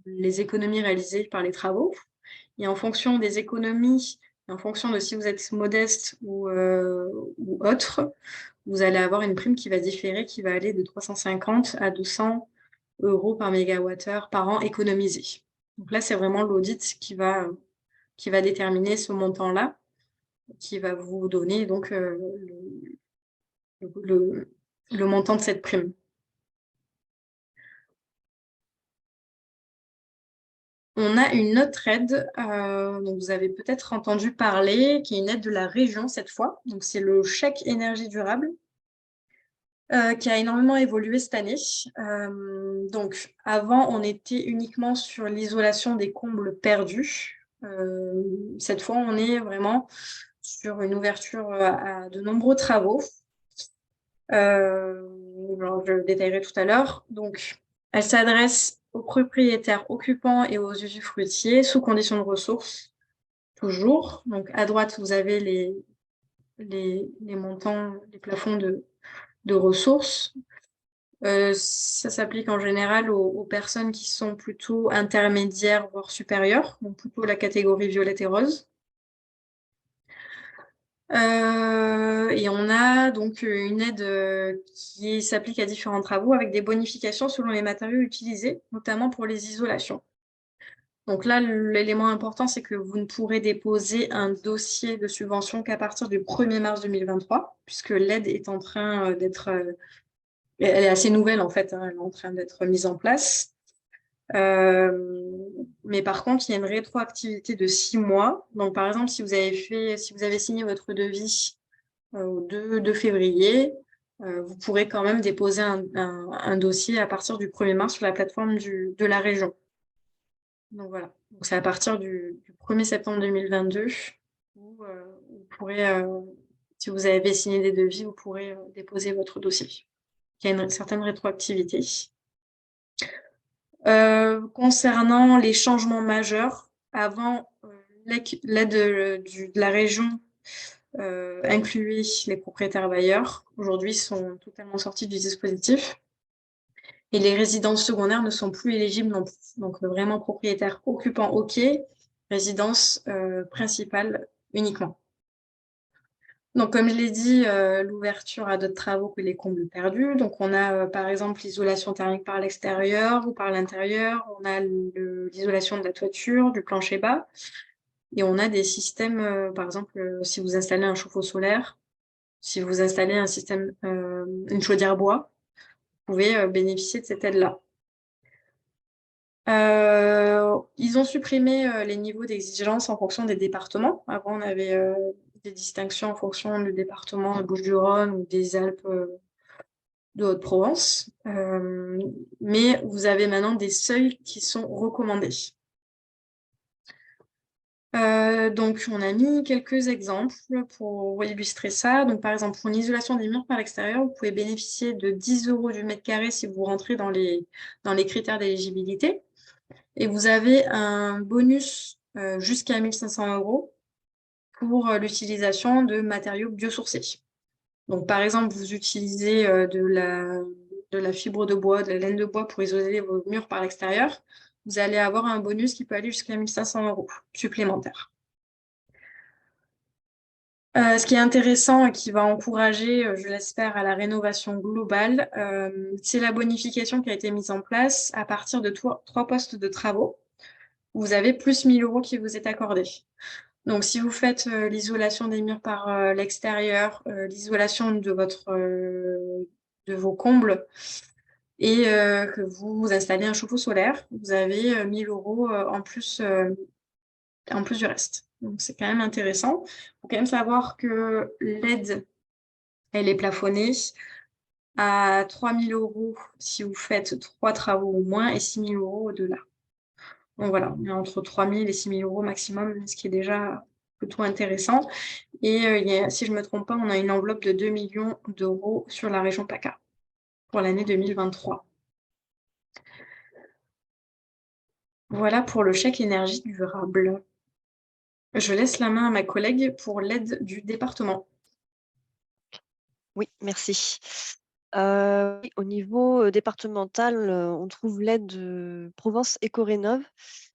les économies réalisées par les travaux. Et en fonction des économies, en fonction de si vous êtes modeste ou autre, vous allez avoir une prime qui va différer, qui va aller de 350 à 200 € par mégawattheure par an économisé. Donc là, c'est vraiment l'audit qui va déterminer ce montant-là, qui va vous donner donc le montant de cette prime. On a une autre aide dont vous avez peut-être entendu parler, qui est une aide de la région cette fois. Donc, c'est le chèque énergie durable, qui a énormément évolué cette année. Donc, avant, on était uniquement sur l'isolation des combles perdus. Cette fois, on est vraiment sur une ouverture à de nombreux travaux. Je le détaillerai tout à l'heure. Donc, elle s'adresse aux propriétaires occupants et aux usufruitiers sous conditions de ressources, toujours. Donc, à droite, vous avez les montants, les plafonds de ressources. Ça s'applique en général aux personnes qui sont plutôt intermédiaires, voire supérieures, donc plutôt la catégorie violette et rose. Et on a donc une aide qui s'applique à différents travaux avec des bonifications selon les matériaux utilisés, notamment pour les isolations. Donc là, l'élément important, c'est que vous ne pourrez déposer un dossier de subvention qu'à partir du 1er mars 2023, puisque l'aide est en train d'être... elle est assez nouvelle, en fait, hein, elle est en train d'être mise en place. Mais par contre, il y a une rétroactivité de 6 mois. Donc, par exemple, si vous avez signé votre devis au 2 février, vous pourrez quand même déposer un dossier à partir du 1er mars sur la plateforme de la région. Donc voilà, donc c'est à partir du 1er septembre 2022 où vous pourrez, si vous avez signé des devis, vous pourrez déposer votre dossier. Il y a une certaine rétroactivité. Concernant les changements majeurs, avant, l'aide de la région incluait les propriétaires bailleurs. Aujourd'hui, ils sont totalement sortis du dispositif. Et les résidences secondaires ne sont plus éligibles non plus. Donc, vraiment propriétaire occupant, OK, résidence principale uniquement. Donc, comme je l'ai dit, l'ouverture à d'autres travaux que les combles perdus. Donc, on a par exemple l'isolation thermique par l'extérieur ou par l'intérieur. On a l'isolation de la toiture, du plancher bas. Et on a des systèmes, par exemple, si vous installez un chauffe-eau solaire, si vous installez un système, une chaudière bois, vous pouvez bénéficier de cette aide-là. Ils ont supprimé les niveaux d'exigence en fonction des départements. Avant, on avait des distinctions en fonction du département de Bouches-du-Rhône ou des Alpes de Haute-Provence. Mais vous avez maintenant des seuils qui sont recommandés. Donc, on a mis quelques exemples pour illustrer ça. Donc, par exemple, pour une isolation des murs par l'extérieur, vous pouvez bénéficier de 10 € du mètre carré si vous rentrez dans les critères d'éligibilité. Et vous avez un bonus jusqu'à 1 500 € pour l'utilisation de matériaux biosourcés. Donc, par exemple, vous utilisez de la fibre de bois, de la laine de bois pour isoler vos murs par l'extérieur, vous allez avoir un bonus qui peut aller jusqu'à 1 500 € supplémentaires. Ce qui est intéressant et qui va encourager, je l'espère, à la rénovation globale, c'est la bonification qui a été mise en place à partir de 3 postes de travaux. Vous avez plus 1 000 € qui vous est accordé. Donc, si vous faites l'isolation des murs par l'extérieur, l'isolation de vos combles et que vous installez un chauffe-eau solaire, vous avez 1 000 € en plus du reste. Donc, c'est quand même intéressant. Il faut quand même savoir que l'aide, elle est plafonnée à 3 000 € si vous faites 3 travaux au moins et 6 000 € au-delà. Donc voilà, on est entre 3 000 et 6 000 € maximum, ce qui est déjà plutôt intéressant. Et si je ne me trompe pas, on a une enveloppe de 2 millions d'euros sur la région PACA pour l'année 2023. Voilà pour le chèque énergie durable. Je laisse la main à ma collègue pour l'aide du département. Oui, merci. Oui, au niveau départemental, on trouve l'aide Provence Éco-Rénov',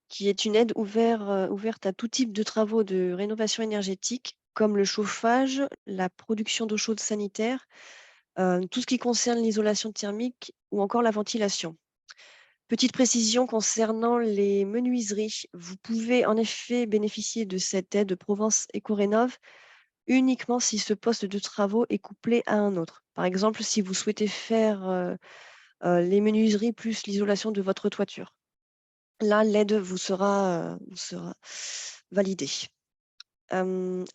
qui est une aide ouverte à tout type de travaux de rénovation énergétique, comme le chauffage, la production d'eau chaude sanitaire, tout ce qui concerne l'isolation thermique ou encore la ventilation. Petite précision concernant les menuiseries, vous pouvez en effet bénéficier de cette aide Provence Éco-Rénov' uniquement si ce poste de travaux est couplé à un autre. Par exemple, si vous souhaitez faire les menuiseries plus l'isolation de votre toiture. Là, l'aide vous sera validée.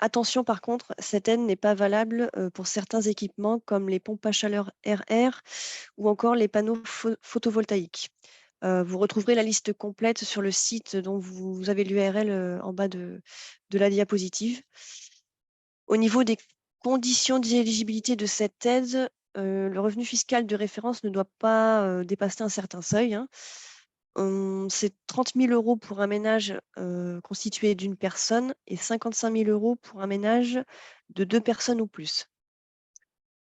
Attention par contre, cette aide n'est pas valable pour certains équipements comme les pompes à chaleur RR ou encore les panneaux photovoltaïques. Vous retrouverez la liste complète sur le site dont vous avez l'URL en bas de la diapositive. Au niveau des conditions d'éligibilité de cette aide, le revenu fiscal de référence ne doit pas dépasser un certain seuil, hein. C'est 30 000 € pour un ménage constitué d'une personne et 55 000 € pour un ménage de 2 personnes ou plus.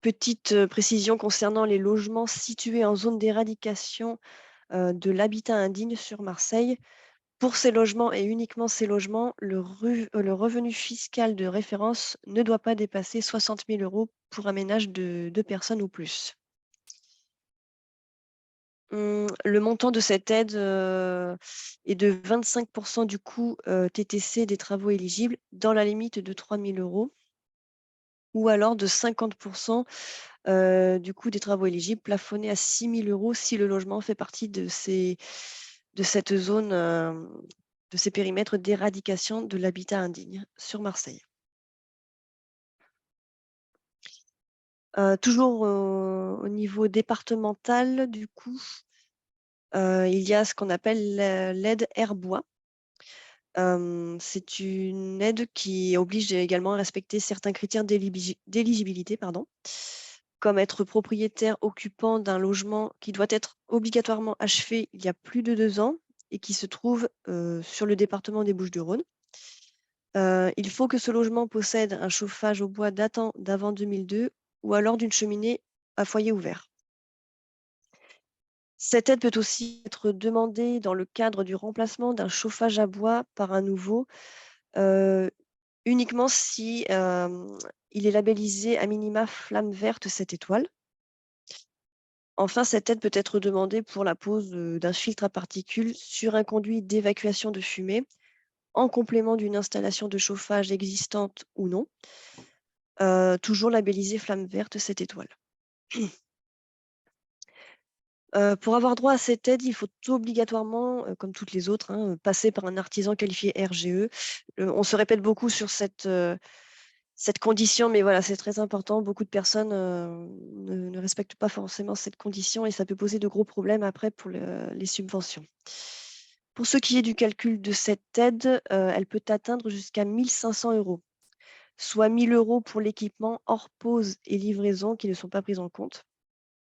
Petite précision concernant les logements situés en zone d'éradication de l'habitat indigne sur Marseille. Pour ces logements et uniquement ces logements, le revenu fiscal de référence ne doit pas dépasser 60 000 € pour un ménage de 2 personnes ou plus. Le montant de cette aide est de 25 % du coût TTC des travaux éligibles dans la limite de 3 000 € ou alors de 50 % du coût des travaux éligibles plafonné à 6 000 € si le logement fait partie de cette zone, de ces périmètres d'éradication de l'habitat indigne sur Marseille. Toujours au niveau départemental, du coup, il y a ce qu'on appelle l'aide Air-Bois. C'est une aide qui oblige également à respecter certains critères d'éligibilité, pardon, comme être propriétaire occupant d'un logement qui doit être obligatoirement achevé il y a plus de 2 ans et qui se trouve sur le département des Bouches-du-Rhône. Il faut que ce logement possède un chauffage au bois datant d'avant 2002 ou alors d'une cheminée à foyer ouvert. Cette aide peut aussi être demandée dans le cadre du remplacement d'un chauffage à bois par un nouveau, uniquement si il est labellisé à minima flamme verte 7 étoiles. Enfin, cette aide peut être demandée pour la pose d'un filtre à particules sur un conduit d'évacuation de fumée, en complément d'une installation de chauffage existante ou non, toujours labellisée flamme verte 7 étoiles. Pour avoir droit à cette aide, il faut obligatoirement, comme toutes les autres, hein, passer par un artisan qualifié RGE. On se répète beaucoup sur cette condition, mais voilà, c'est très important. Beaucoup de personnes ne respectent pas forcément cette condition et ça peut poser de gros problèmes après pour les subventions. Pour ce qui est du calcul de cette aide, elle peut atteindre jusqu'à 1 500 €, soit 1 000 € pour l'équipement hors pose et livraison qui ne sont pas prises en compte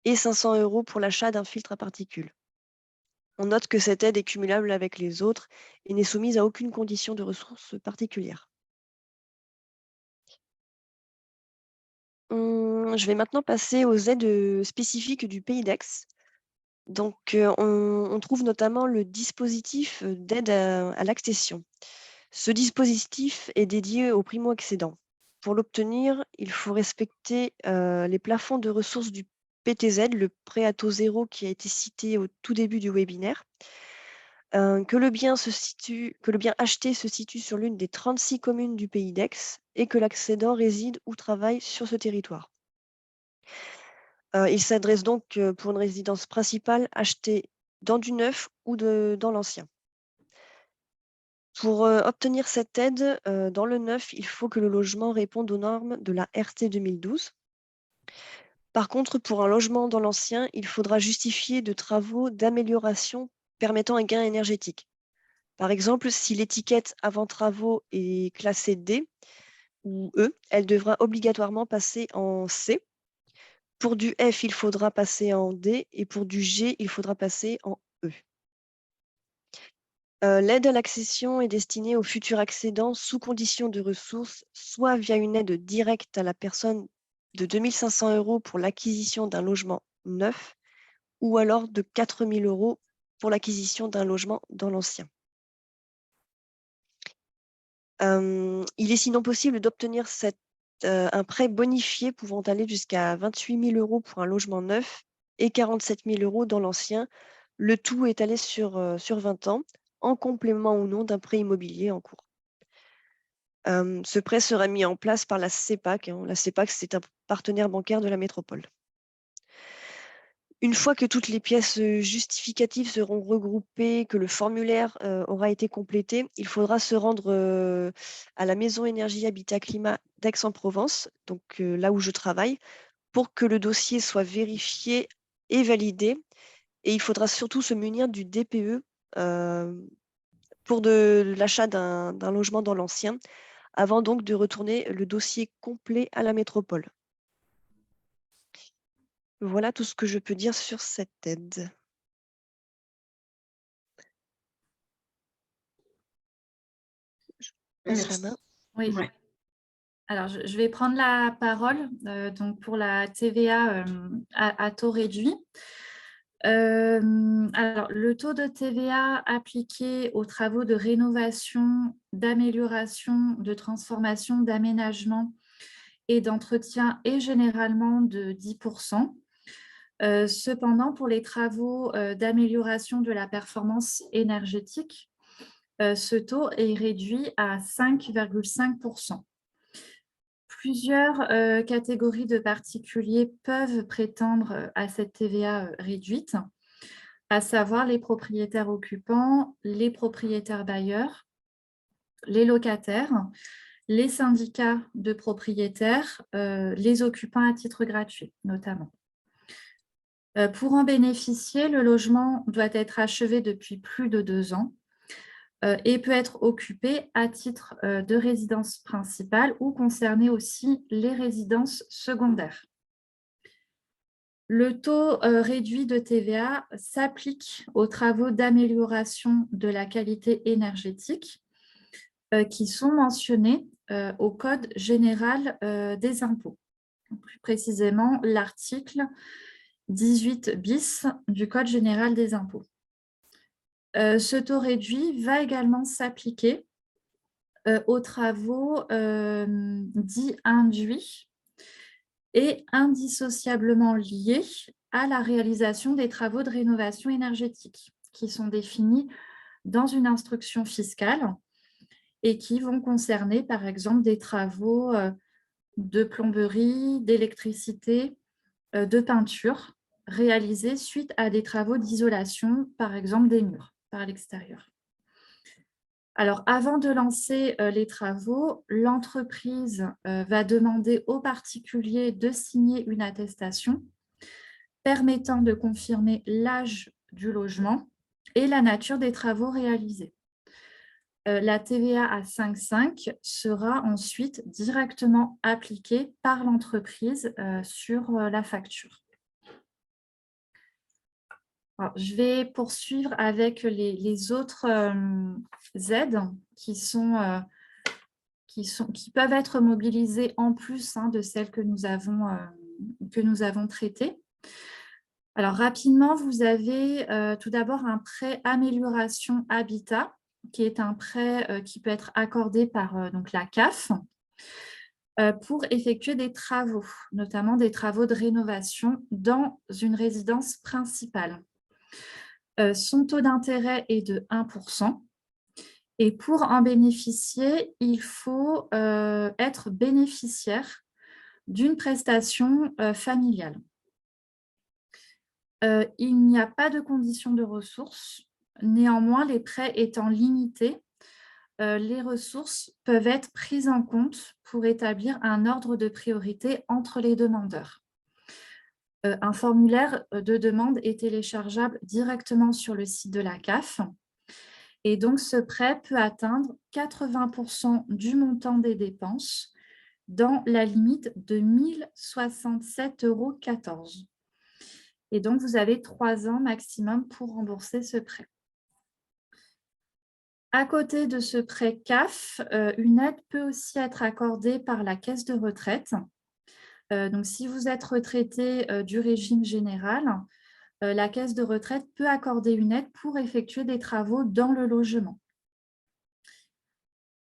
et 500 € pour l'achat d'un filtre à particules. On note que cette aide est cumulable avec les autres et n'est soumise à aucune condition de ressources particulière. Je vais maintenant passer aux aides spécifiques du Pays d'Aix. Donc, on trouve notamment le dispositif d'aide à l'accession. Ce dispositif est dédié aux primo-accédants. Pour l'obtenir, il faut respecter les plafonds de ressources du PTZ, le prêt à taux zéro qui a été cité au tout début du webinaire. Que le bien acheté se situe sur l'une des 36 communes du Pays d'Aix et que l'accédant réside ou travaille sur ce territoire. Il s'adresse donc pour une résidence principale achetée dans du neuf ou dans l'ancien. Pour obtenir cette aide, dans le neuf, il faut que le logement réponde aux normes de la RT 2012. Par contre, pour un logement dans l'ancien, il faudra justifier de travaux d'amélioration permettant un gain énergétique. Par exemple, si l'étiquette avant travaux est classée D ou E, elle devra obligatoirement passer en C. Pour du F, il faudra passer en D et pour du G, il faudra passer en E. L'aide à l'accession est destinée aux futurs accédants sous condition de ressources, soit via une aide directe à la personne de 2 500 € pour l'acquisition d'un logement neuf, ou alors de 4 000 € pour l'acquisition d'un logement dans l'ancien. Il est sinon possible d'obtenir un prêt bonifié pouvant aller jusqu'à 28 000 € pour un logement neuf et 47 000 € dans l'ancien, le tout étalé sur 20 ans, en complément ou non d'un prêt immobilier en cours. Ce prêt sera mis en place par la CEPAC. La CEPAC, c'est un partenaire bancaire de la métropole. Une fois que toutes les pièces justificatives seront regroupées, que le formulaire aura été complété, il faudra se rendre à la Maison Énergie Habitat Climat d'Aix-en-Provence, donc là où je travaille, pour que le dossier soit vérifié et validé. Et il faudra surtout se munir du DPE pour l'achat d'un logement dans l'ancien, avant donc de retourner le dossier complet à la métropole. Voilà tout ce que je peux dire sur cette aide. Je passe la main. Oui. Ouais. Alors, je vais prendre la parole donc pour la TVA à taux réduit. Alors, le taux de TVA appliqué aux travaux de rénovation, d'amélioration, de transformation, d'aménagement et d'entretien est généralement de 10%. Cependant, pour les travaux d'amélioration de la performance énergétique, ce taux est réduit à 5,5%. Plusieurs catégories de particuliers peuvent prétendre à cette TVA réduite, à savoir les propriétaires occupants, les propriétaires bailleurs, les locataires, les syndicats de propriétaires, les occupants à titre gratuit notamment. Pour en bénéficier, le logement doit être achevé depuis plus de 2 ans et peut être occupé à titre de résidence principale ou concerner aussi les résidences secondaires. Le taux réduit de TVA s'applique aux travaux d'amélioration de la qualité énergétique qui sont mentionnés au Code général des impôts. Plus précisément, l'article 18 bis du Code général des impôts. Ce taux réduit va également s'appliquer aux travaux dits induits et indissociablement liés à la réalisation des travaux de rénovation énergétique qui sont définis dans une instruction fiscale et qui vont concerner par exemple des travaux de plomberie, d'électricité, de peinture réalisés suite à des travaux d'isolation, par exemple des murs par l'extérieur. Alors, avant de lancer les travaux, l'entreprise va demander aux particuliers de signer une attestation permettant de confirmer l'âge du logement et la nature des travaux réalisés. La TVA à 5,5 sera ensuite directement appliquée par l'entreprise sur la facture. Alors, je vais poursuivre avec les autres aides qui peuvent être mobilisées en plus de celles que nous avons traitées. Alors, rapidement, vous avez tout d'abord un prêt amélioration habitat, qui est un prêt qui peut être accordé par donc la CAF pour effectuer des travaux, notamment des travaux de rénovation dans une résidence principale. Son taux d'intérêt est de 1%. Et pour en bénéficier, il faut être bénéficiaire d'une prestation familiale. Il n'y a pas de condition de ressources. Néanmoins, les prêts étant limités, les ressources peuvent être prises en compte pour établir un ordre de priorité entre les demandeurs. Un formulaire de demande est téléchargeable directement sur le site de la CAF. Et donc, ce prêt peut atteindre 80% du montant des dépenses dans la limite de 1 067,14 €. Et donc, vous avez 3 ans maximum pour rembourser ce prêt. À côté de ce prêt CAF, une aide peut aussi être accordée par la caisse de retraite. Donc, si vous êtes retraité du régime général, la caisse de retraite peut accorder une aide pour effectuer des travaux dans le logement.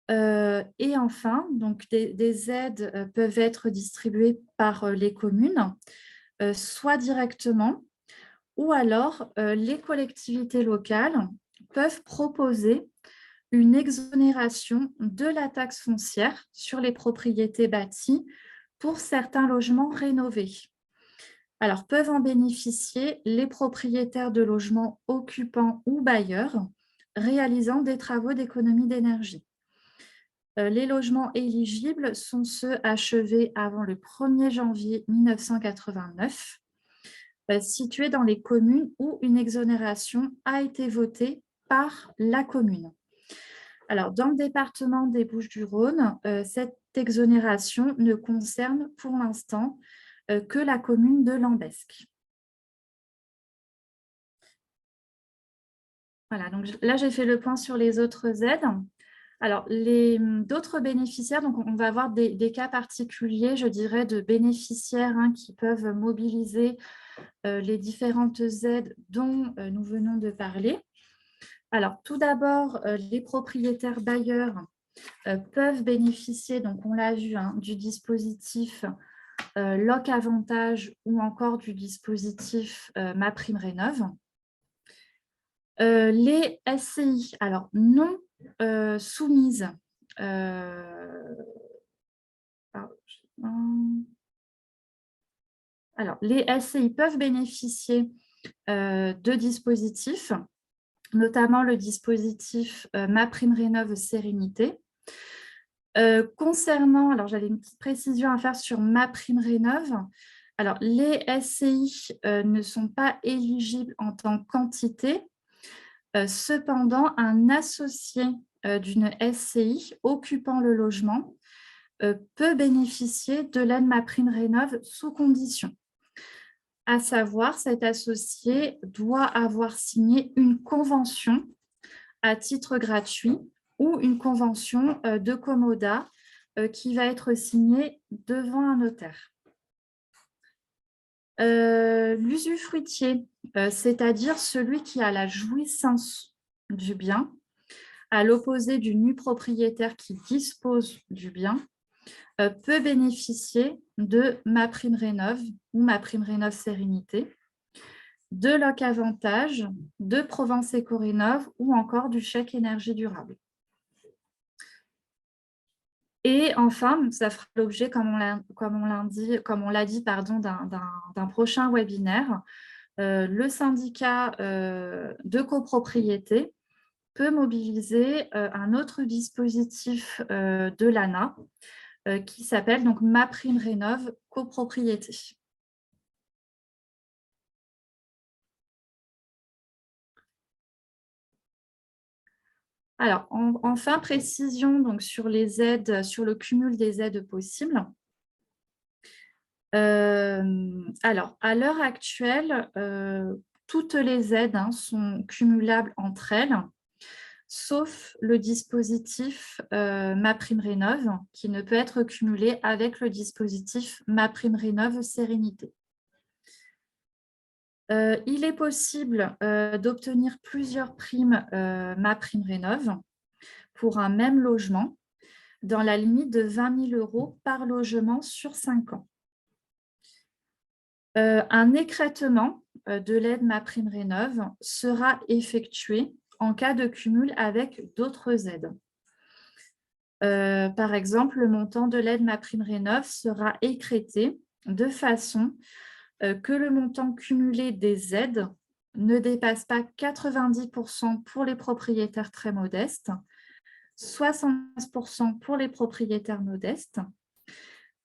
Et enfin, donc des aides peuvent être distribuées par les communes, soit directement, ou alors les collectivités locales peuvent proposer une exonération de la taxe foncière sur les propriétés bâties pour certains logements rénovés. Alors, peuvent en bénéficier les propriétaires de logements occupants ou bailleurs réalisant des travaux d'économie d'énergie. Les logements éligibles sont ceux achevés avant le 1er janvier 1989, situés dans les communes où une exonération a été votée par la commune. Alors, dans le département des Bouches-du-Rhône, cette exonération ne concerne pour l'instant que la commune de Lambesc. Voilà, donc là, j'ai fait le point sur les autres aides. Alors, d'autres bénéficiaires, donc on va avoir des cas particuliers, je dirais, de bénéficiaires qui peuvent mobiliser les différentes aides dont nous venons de parler. Alors, tout d'abord, les propriétaires bailleurs peuvent bénéficier, donc on l'a vu, du dispositif Loc Avantage ou encore du dispositif MaPrimeRénov'. Les SCI, alors non soumises, alors les SCI peuvent bénéficier de dispositifs, notamment le dispositif MaPrimeRénov' Sérénité. Concernant, alors j'avais une petite précision à faire sur MaPrimeRénov'. Alors, les SCI ne sont pas éligibles en tant qu'entité. Cependant, un associé d'une SCI occupant le logement peut bénéficier de l'aide MaPrimeRénov' sous condition. À savoir, cet associé doit avoir signé une convention à titre gratuit ou une convention de commodat qui va être signée devant un notaire. L'usufruitier, c'est-à-dire celui qui a la jouissance du bien, à l'opposé du nu propriétaire qui dispose du bien, peut bénéficier de MaPrimeRénov' ou MaPrimeRénov' Sérénité, de Loc Avantage, de Provence Éco-Rénov' ou encore du chèque énergie durable. Et enfin, ça fera l'objet, comme on l'a dit, d'un prochain webinaire. Le syndicat de copropriété peut mobiliser un autre dispositif de l'ANA qui s'appelle donc MaPrimeRénov' copropriété. Alors, enfin, précision donc, sur les aides, sur le cumul des aides possibles. Alors, à l'heure actuelle, toutes les aides sont cumulables entre elles, sauf le dispositif MaPrimeRénov', qui ne peut être cumulé avec le dispositif MaPrimeRénov' Sérénité. Il est possible d'obtenir plusieurs primes MaPrimeRénov' pour un même logement, dans la limite de 20 000 € par logement sur 5 ans. Un écrêtement de l'aide MaPrimeRénov' sera effectué en cas de cumul avec d'autres aides. Par exemple, le montant de l'aide MaPrimeRénov' sera écrêté de façon que le montant cumulé des aides ne dépasse pas 90% pour les propriétaires très modestes, 75% pour les propriétaires modestes,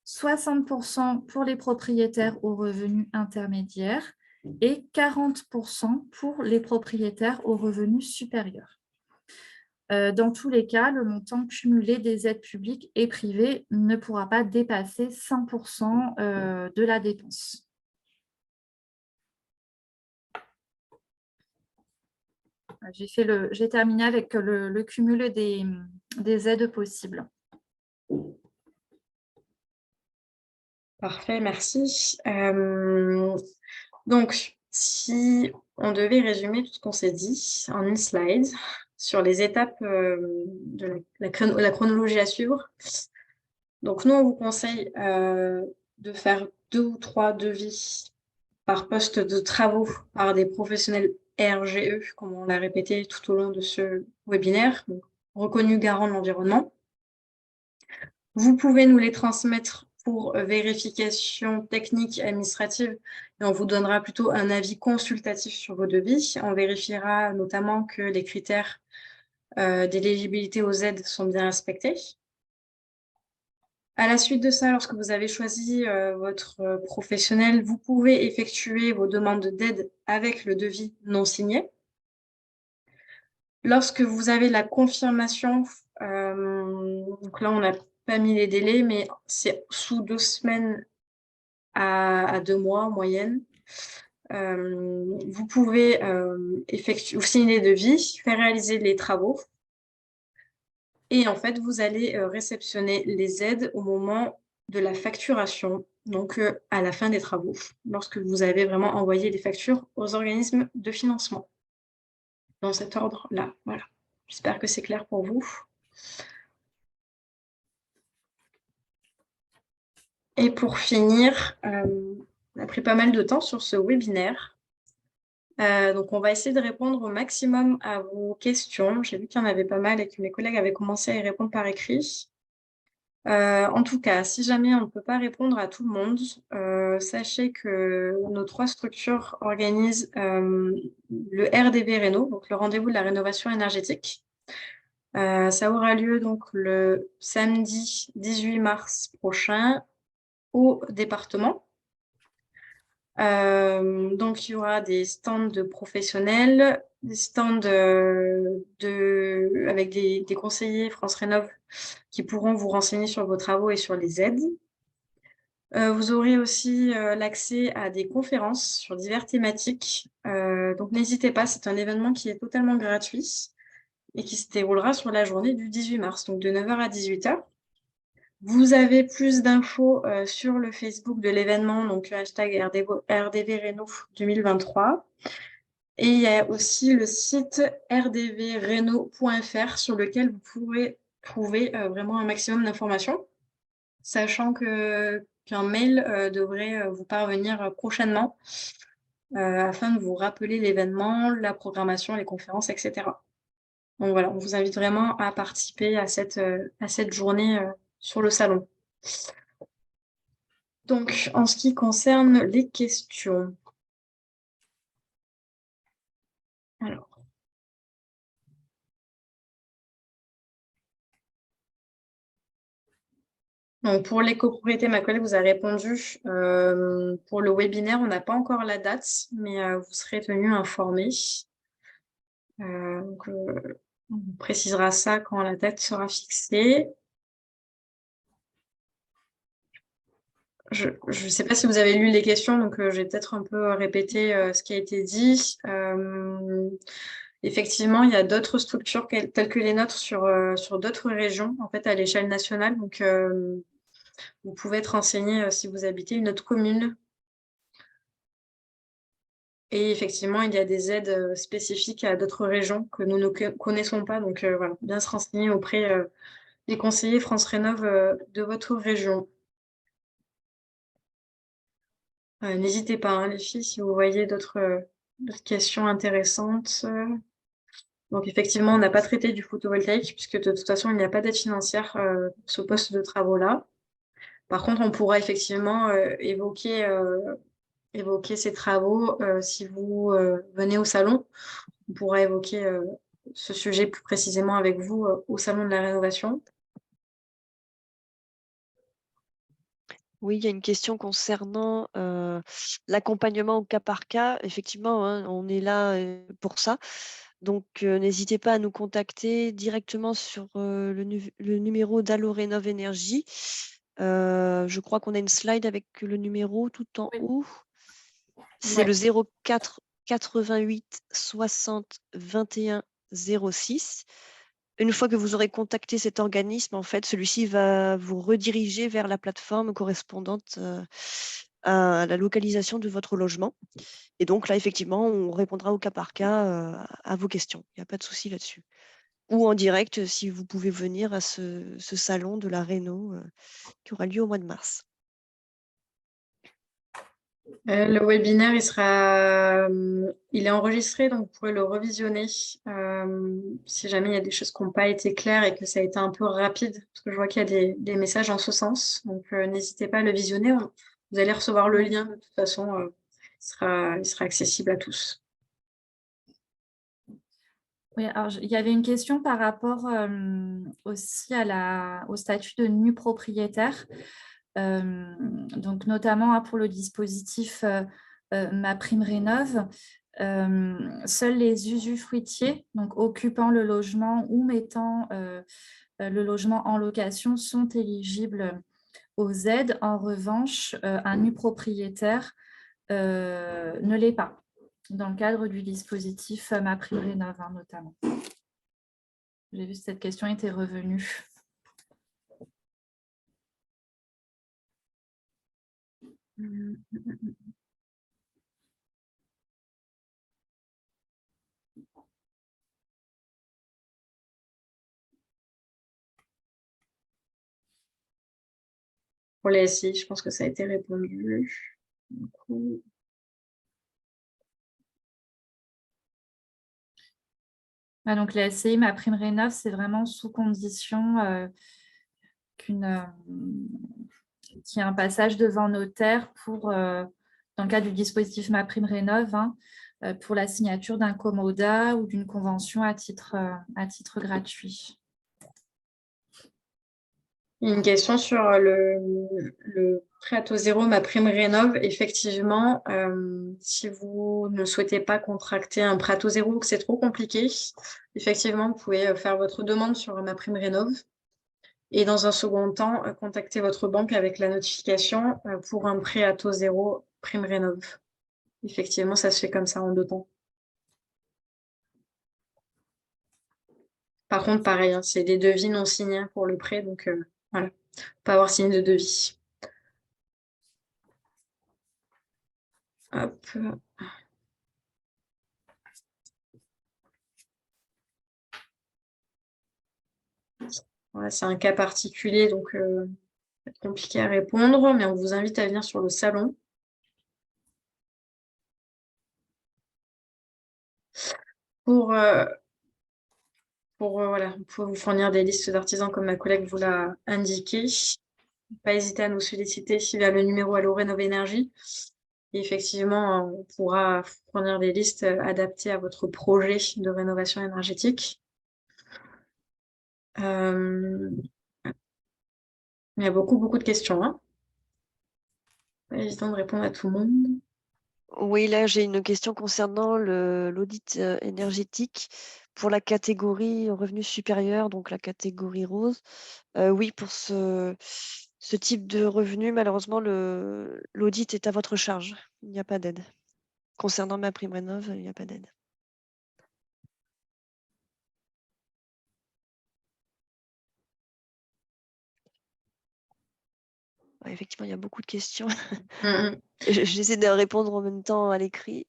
60% pour les propriétaires aux revenus intermédiaires et 40% pour les propriétaires aux revenus supérieurs. Dans tous les cas, le montant cumulé des aides publiques et privées ne pourra pas dépasser 100% de la dépense. J'ai terminé avec le cumul des aides possibles. Parfait, merci. Donc, si on devait résumer tout ce qu'on s'est dit en une slide sur les étapes de la chronologie à suivre. Donc, nous, on vous conseille de faire 2 ou 3 devis par poste de travaux par des professionnels RGE, comme on l'a répété tout au long de ce webinaire, donc reconnus garants de l'environnement. Vous pouvez nous les transmettre pour vérification technique et administrative et on vous donnera plutôt un avis consultatif sur vos devis. On vérifiera notamment que les critères d'éligibilité aux aides sont bien respectés. À la suite de ça, lorsque vous avez choisi votre professionnel, vous pouvez effectuer vos demandes d'aide avec le devis non signé. Lorsque vous avez la confirmation, donc là on n'a pas mis les délais, mais c'est sous 2 semaines à 2 mois en moyenne. Vous pouvez signer les devis, faire réaliser les travaux. Et en fait, vous allez réceptionner les aides au moment de la facturation, donc à la fin des travaux, lorsque vous avez vraiment envoyé les factures aux organismes de financement. Dans cet ordre-là, voilà. J'espère que c'est clair pour vous. Et pour finir, on a pris pas mal de temps sur ce webinaire. Donc, on va essayer de répondre au maximum à vos questions. J'ai vu qu'il y en avait pas mal et que mes collègues avaient commencé à y répondre par écrit. En tout cas, si jamais on ne peut pas répondre à tout le monde, sachez que nos 3 structures organisent le RDV Réno, donc le rendez-vous de la rénovation énergétique. Ça aura lieu donc le samedi 18 mars prochain au département. Donc, il y aura des stands de professionnels, des stands avec des conseillers France Rénov' qui pourront vous renseigner sur vos travaux et sur les aides. Vous aurez aussi l'accès à des conférences sur diverses thématiques. Donc, n'hésitez pas, c'est un événement qui est totalement gratuit et qui se déroulera sur la journée du 18 mars, donc de 9 h à 18 h. Vous avez plus d'infos sur le Facebook de l'événement, donc le hashtag RDV Réno 2023. Et il y a aussi le site rdvreno.fr sur lequel vous pourrez trouver vraiment un maximum d'informations, sachant qu'un mail devrait vous parvenir prochainement afin de vous rappeler l'événement, la programmation, les conférences, etc. Donc voilà, on vous invite vraiment à participer à cette journée sur le salon. Donc, en ce qui concerne les questions. Alors. Donc, pour les copropriétés, ma collègue vous a répondu. Pour le webinaire, on n'a pas encore la date, mais vous serez tenu informé. Donc, on vous précisera ça quand la date sera fixée. Je ne sais pas si vous avez lu les questions, donc je vais peut-être un peu répéter ce qui a été dit. Effectivement, il y a d'autres structures telles que les nôtres sur d'autres régions, en fait, à l'échelle nationale. Donc, vous pouvez être renseigné si vous habitez une autre commune. Et effectivement, il y a des aides spécifiques à d'autres régions que nous ne connaissons pas. Donc, voilà, bien se renseigner auprès des conseillers France Rénov de votre région. N'hésitez pas, hein, les filles, si vous voyez d'autres questions intéressantes. Donc, effectivement, on n'a pas traité du photovoltaïque puisque de toute façon, il n'y a pas d'aide financière pour ce poste de travaux-là. Par contre, on pourra effectivement évoquer ces travaux si vous venez au salon. On pourra évoquer ce sujet plus précisément avec vous au salon de la rénovation. Oui, il y a une question concernant l'accompagnement au cas par cas. Effectivement, hein, on est là pour ça. Donc, n'hésitez pas à nous contacter directement sur le numéro d'Allo Rénov Énergie. Je crois qu'on a une slide avec le numéro tout en haut. C'est le 04 88 60 21 06. Une fois que vous aurez contacté cet organisme, en fait, celui-ci va vous rediriger vers la plateforme correspondante à la localisation de votre logement. Et donc là, effectivement, on répondra au cas par cas à vos questions. Il n'y a pas de souci là-dessus. Ou en direct, si vous pouvez venir à ce salon de la Réno qui aura lieu au mois de mars. Le webinaire, il est enregistré, donc vous pourrez le revisionner si jamais il y a des choses qui n'ont pas été claires et que ça a été un peu rapide, parce que je vois qu'il y a des messages en ce sens. Donc, n'hésitez pas à le visionner. Vous allez recevoir le lien, de toute façon, il sera accessible à tous. Oui, alors il y avait une question par rapport aussi au statut de nu propriétaire. Donc notamment pour le dispositif MaPrimeRénov', seuls les usufruitiers, donc occupant le logement ou mettant le logement en location, sont éligibles aux aides. En revanche, un nu propriétaire ne l'est pas, dans le cadre du dispositif MaPrimeRénov' notamment. J'ai vu que cette question était revenue. Pour les SI, je pense que ça a été répondu. Du coup, Donc les SCI, MaPrimeRénov', c'est vraiment sous condition qu'il y ait un passage devant notaire dans le cadre du dispositif MaPrimeRénov', pour la signature d'un commodat ou d'une convention à titre gratuit. une question sur le prêt à taux zéro MaPrimeRénov'. Effectivement, si vous ne souhaitez pas contracter un prêt à taux zéro ou que c'est trop compliqué, effectivement, vous pouvez faire votre demande sur MaPrimeRénov'. Et dans un second temps, contacter votre banque avec la notification pour un prêt à taux zéro PrimeRénov'. Effectivement, ça se fait comme ça en 2 temps. Par contre, pareil, hein, c'est des devis non signés pour le prêt, donc voilà, pas avoir signé de devis. Hop. Voilà, c'est un cas particulier, donc c'est compliqué à répondre, mais on vous invite à venir sur le salon. Pour voilà, on peut vous fournir des listes d'artisans comme ma collègue vous l'a indiqué. Pas hésiter à nous solliciter via le numéro Allo Rénov Énergie. Et effectivement, on pourra fournir des listes adaptées à votre projet de rénovation énergétique. Il y a beaucoup de questions, hein. Pas évident de répondre à tout le monde. Oui, là, j'ai une question concernant l'audit énergétique pour la catégorie revenus supérieurs, donc la catégorie rose. Oui, pour ce Ce type de revenu, malheureusement, l'audit est à votre charge. Il n'y a pas d'aide. Concernant MaPrimeRénov', il n'y a pas d'aide. Ouais, effectivement, il y a beaucoup de questions. J'essaie de répondre en même temps à l'écrit.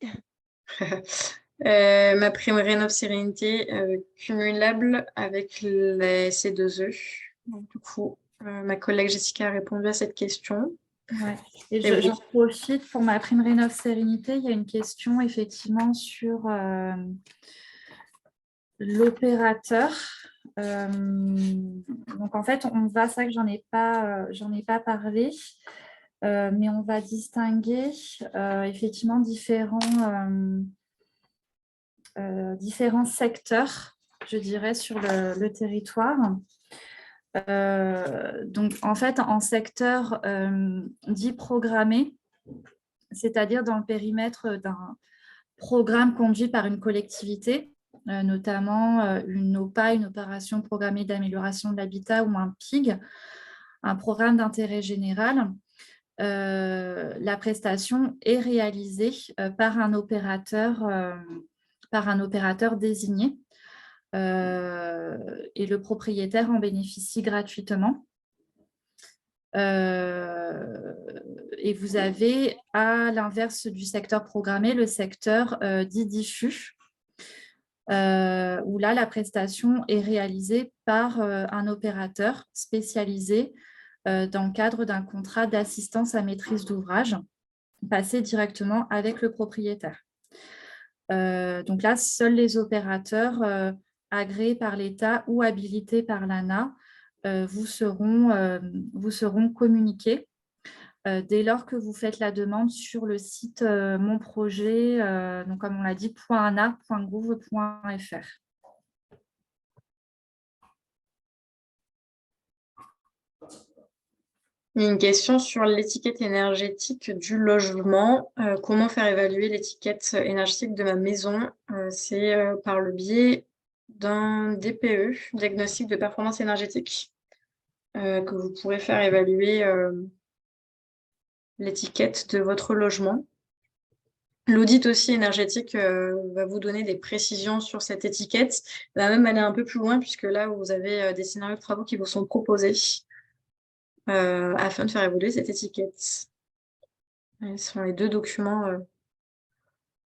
MaPrimeRénov' Sérénité cumulable avec les C2E. Donc, du coup, ma collègue Jessica a répondu à cette question. Ouais. Et Et j'en profite pour MaPrimeRénov' Sérénité. Il y a une question effectivement sur l'opérateur. Donc en fait, on va, c'est vrai que j'en ai pas parlé, mais on va distinguer effectivement différents secteurs, je dirais, sur le territoire. Donc en fait, en secteur dit programmé, c'est-à-dire dans le périmètre d'un programme conduit par une collectivité, notamment une OPA, une opération programmée d'amélioration de l'habitat, ou un PIG, un programme d'intérêt général. La prestation est réalisée par un opérateur désigné, et le propriétaire en bénéficie gratuitement. Et vous avez, à l'inverse du secteur programmé, le secteur dit diffus, où là, la prestation est réalisée par un opérateur spécialisé dans le cadre d'un contrat d'assistance à maîtrise d'ouvrage, passé directement avec le propriétaire. Donc là, seuls les opérateurs agréés par l'État ou habilités par l'ANA vous seront communiqués dès lors que vous faites la demande sur le site Mon Projet, donc comme on l'a dit, .ana.gouv.fr. Il y a une question sur l'étiquette énergétique du logement. Comment faire évaluer l'étiquette énergétique de ma maison? C'est par le biais d'un DPE, diagnostic de performance énergétique, que vous pourrez faire évaluer l'étiquette de votre logement. L'audit aussi énergétique va vous donner des précisions sur cette étiquette. Elle va même aller un peu plus loin, puisque là, vous avez des scénarios de travaux qui vous sont proposés afin de faire évoluer cette étiquette. Ce sont les deux documents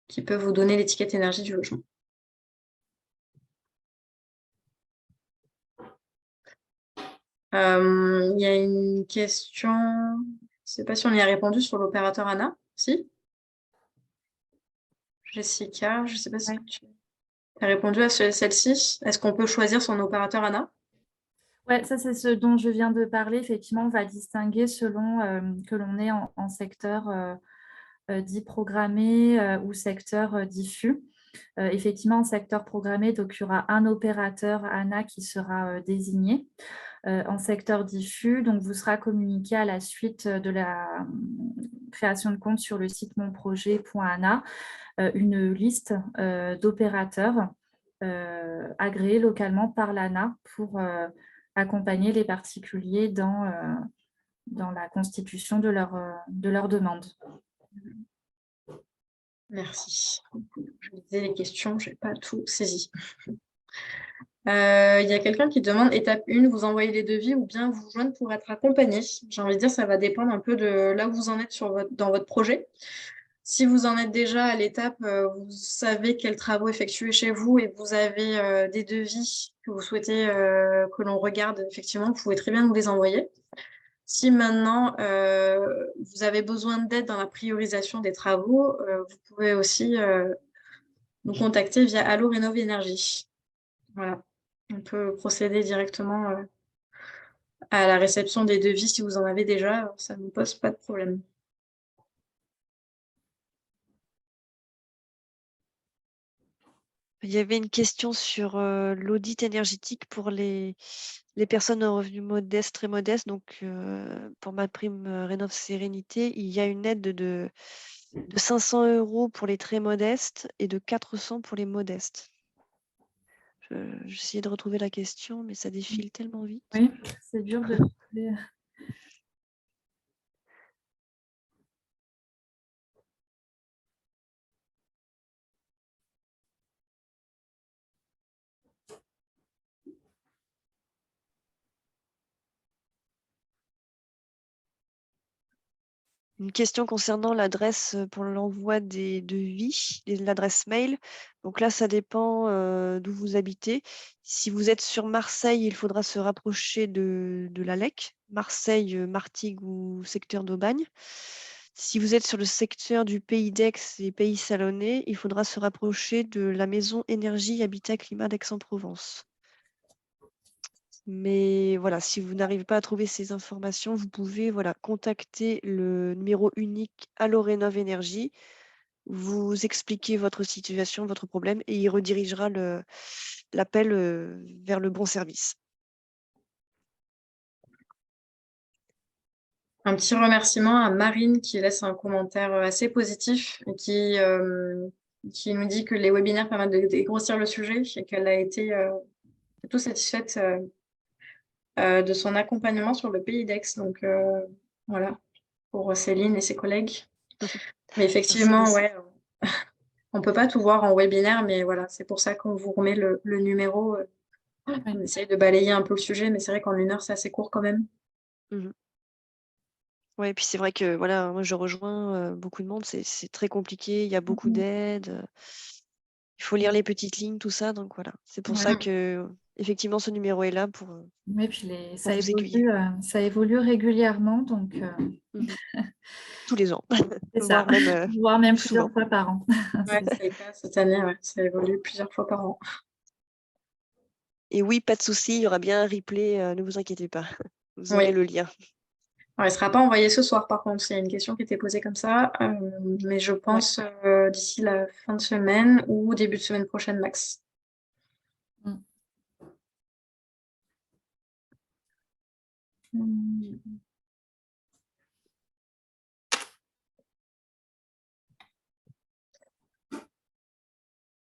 qui peuvent vous donner l'étiquette énergie du logement. Il y a une question, je ne sais pas si on y a répondu sur l'opérateur ANA. Si? Jessica, je ne sais pas si tu as répondu à celle-ci. Est-ce qu'on peut choisir son opérateur ANA? Ouais, ça c'est ce dont je viens de parler. Effectivement, on va distinguer selon que l'on est en secteur dit programmé ou secteur diffus. Effectivement, en secteur programmé, donc, il y aura un opérateur ANA qui sera désigné. En secteur diffus, donc vous sera communiqué à la suite de la création de compte sur le site monprojet.ana une liste d'opérateurs agréés localement par l'ANA pour accompagner les particuliers dans la constitution de leur demande. Merci. Je lisais les questions, je n'ai pas tout saisi. Il y a quelqu'un qui demande, étape 1, vous envoyez les devis ou bien vous joindre pour être accompagné. J'ai envie de dire, ça va dépendre un peu de là où vous en êtes dans votre projet. Si vous en êtes déjà à l'étape, vous savez quels travaux effectuer chez vous et vous avez des devis que vous souhaitez que l'on regarde, effectivement, vous pouvez très bien nous les envoyer. Si maintenant, vous avez besoin d'aide dans la priorisation des travaux, vous pouvez aussi nous contacter via Allo Rénov' Énergie. Voilà. On peut procéder directement à la réception des devis si vous en avez déjà, ça ne nous pose pas de problème. Il y avait une question sur l'audit énergétique pour les personnes aux revenus modestes, très modestes. Donc, pour MaPrimeRénov' Sérénité, il y a une aide de 500 € pour les très modestes et de 400 pour les modestes. J'essayais de retrouver la question, mais ça défile tellement vite. Oui, c'est dur de trouver. Une question concernant l'adresse pour l'envoi des devis, l'adresse mail. Donc là, ça dépend d'où vous habitez. Si vous êtes sur Marseille, il faudra se rapprocher de l'ALEC, Marseille, Martigues ou secteur d'Aubagne. Si vous êtes sur le secteur du Pays d'Aix et Pays Salonnais, il faudra se rapprocher de la maison Énergie Habitat Climat d'Aix-en-Provence. Mais voilà, si vous n'arrivez pas à trouver ces informations, vous pouvez contacter le numéro unique Allo Rénov Énergie. Vous expliquez votre situation, votre problème, et il redirigera l'appel vers le bon service. Un petit remerciement à Marine qui laisse un commentaire assez positif et qui nous dit que les webinaires permettent de dégrossir le sujet et qu'elle a été plutôt satisfaite de son accompagnement sur le Pays d'Aix. Donc voilà, pour Céline et ses collègues. Mais effectivement, ouais, on ne peut pas tout voir en webinaire, mais voilà, c'est pour ça qu'on vous remet le numéro. On essaye de balayer un peu le sujet, mais c'est vrai qu'en 1 heure, c'est assez court quand même. Oui, puis c'est vrai que voilà, moi je rejoins beaucoup de monde, c'est très compliqué, il y a beaucoup d'aides, il faut lire les petites lignes, tout ça, donc voilà. C'est pour ça que effectivement ce numéro est là pour Oui, puis pour vous aiguiller. ça évolue régulièrement, donc Tous les ans, c'est ça, voire même plusieurs souvent. fois par an. Ouais, c'est le cas cette année, ouais, ça évolue plusieurs fois par an. Et oui, pas de souci, il y aura bien un replay, ne vous inquiétez pas. Vous aurez Oui. le lien. Alors, il ne sera pas envoyé ce soir, par contre. C'est une question qui était posée comme ça. Mais je pense d'ici la fin de semaine ou début de semaine prochaine, max.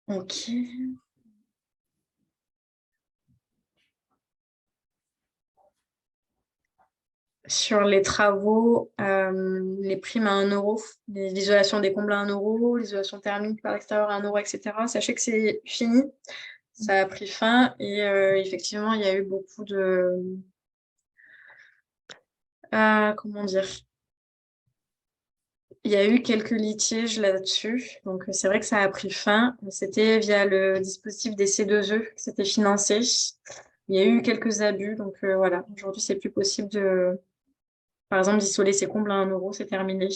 Ok. Sur les travaux, les primes à 1 euro, l'isolation des combles à 1 euro, l'isolation thermique par l'extérieur à 1 euro, etc. Sachez que c'est fini. Ça a pris fin et effectivement, il y a eu beaucoup de... comment dire? Il y a eu quelques litiges là-dessus. Donc, c'est vrai que ça a pris fin. C'était via le dispositif des C2E que c'était financé. Il y a eu quelques abus. Donc, voilà. Aujourd'hui, c'est plus possible de, par exemple, d'isoler ses combles à 1 euro. C'est terminé.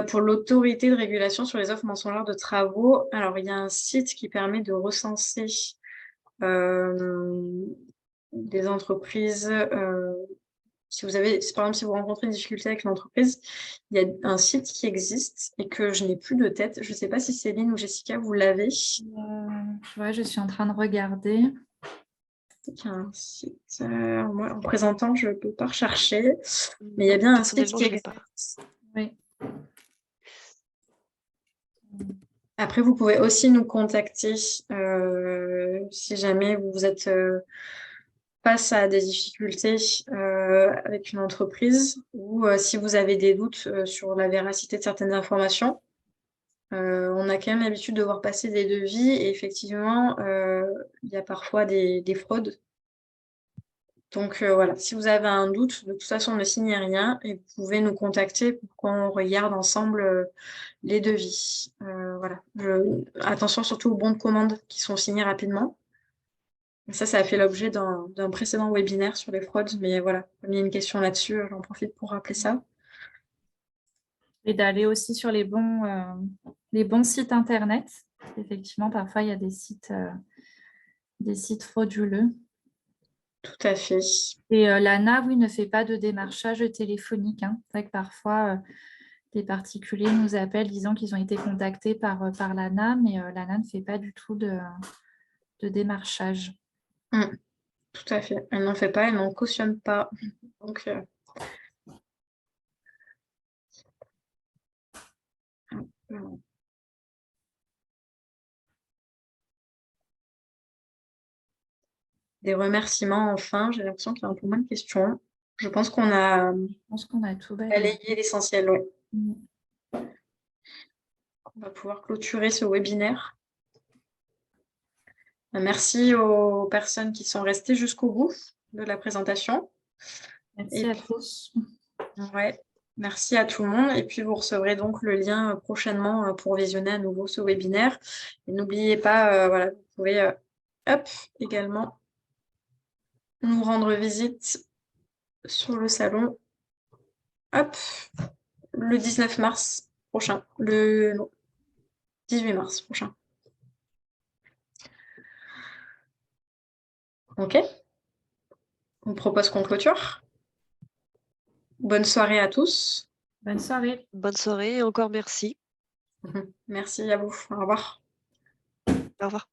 Pour l'autorité de régulation sur les offres mensongères de travaux, alors il y a un site qui permet de recenser des entreprises. Si vous avez, par exemple, si vous rencontrez une difficulté avec l'entreprise, il y a un site qui existe et que je n'ai plus de tête. Je ne sais pas si Céline ou Jessica, vous l'avez. Je suis en train de regarder. Il y a un site. Moi, en présentant, je ne peux pas rechercher. Mais il y a bien un site qui existe. Oui. Après, vous pouvez aussi nous contacter si jamais vous êtes face à des difficultés avec une entreprise ou si vous avez des doutes sur la véracité de certaines informations. On a quand même l'habitude de voir passer des devis et effectivement, il y a parfois des fraudes. Donc voilà, si vous avez un doute, de toute façon, ne signez rien et vous pouvez nous contacter pour qu'on regarde ensemble les devis. Voilà. Attention surtout aux bons de commande qui sont signés rapidement. Ça a fait l'objet d'un précédent webinaire sur les fraudes, mais voilà, comme il y a une question là-dessus, j'en profite pour rappeler ça. Et d'aller aussi sur les bons sites internet. Effectivement, parfois, il y a des sites frauduleux. Tout à fait. Et l'ANA, oui, ne fait pas de démarchage téléphonique. C'est vrai que parfois, des particuliers nous appellent disant qu'ils ont été contactés par l'ANA, mais l'ANA ne fait pas du tout de démarchage. Tout à fait. Elle n'en fait pas, elle n'en cautionne pas. Donc, des remerciements, enfin. J'ai l'impression qu'il y a un peu moins de questions. Je pense qu'on a tout balayé l'essentiel. Ouais. On va pouvoir clôturer ce webinaire. Merci aux personnes qui sont restées jusqu'au bout de la présentation. Merci à tous. Ouais, merci à tout le monde. Et puis, vous recevrez donc le lien prochainement pour visionner à nouveau ce webinaire. Et n'oubliez pas, voilà, vous pouvez également nous rendre visite sur le salon. Hop, le 19 mars prochain. Non, 18 mars prochain. OK. On propose qu'on clôture. Bonne soirée à tous. Bonne soirée. Bonne soirée et encore merci. Merci à vous. Au revoir. Au revoir.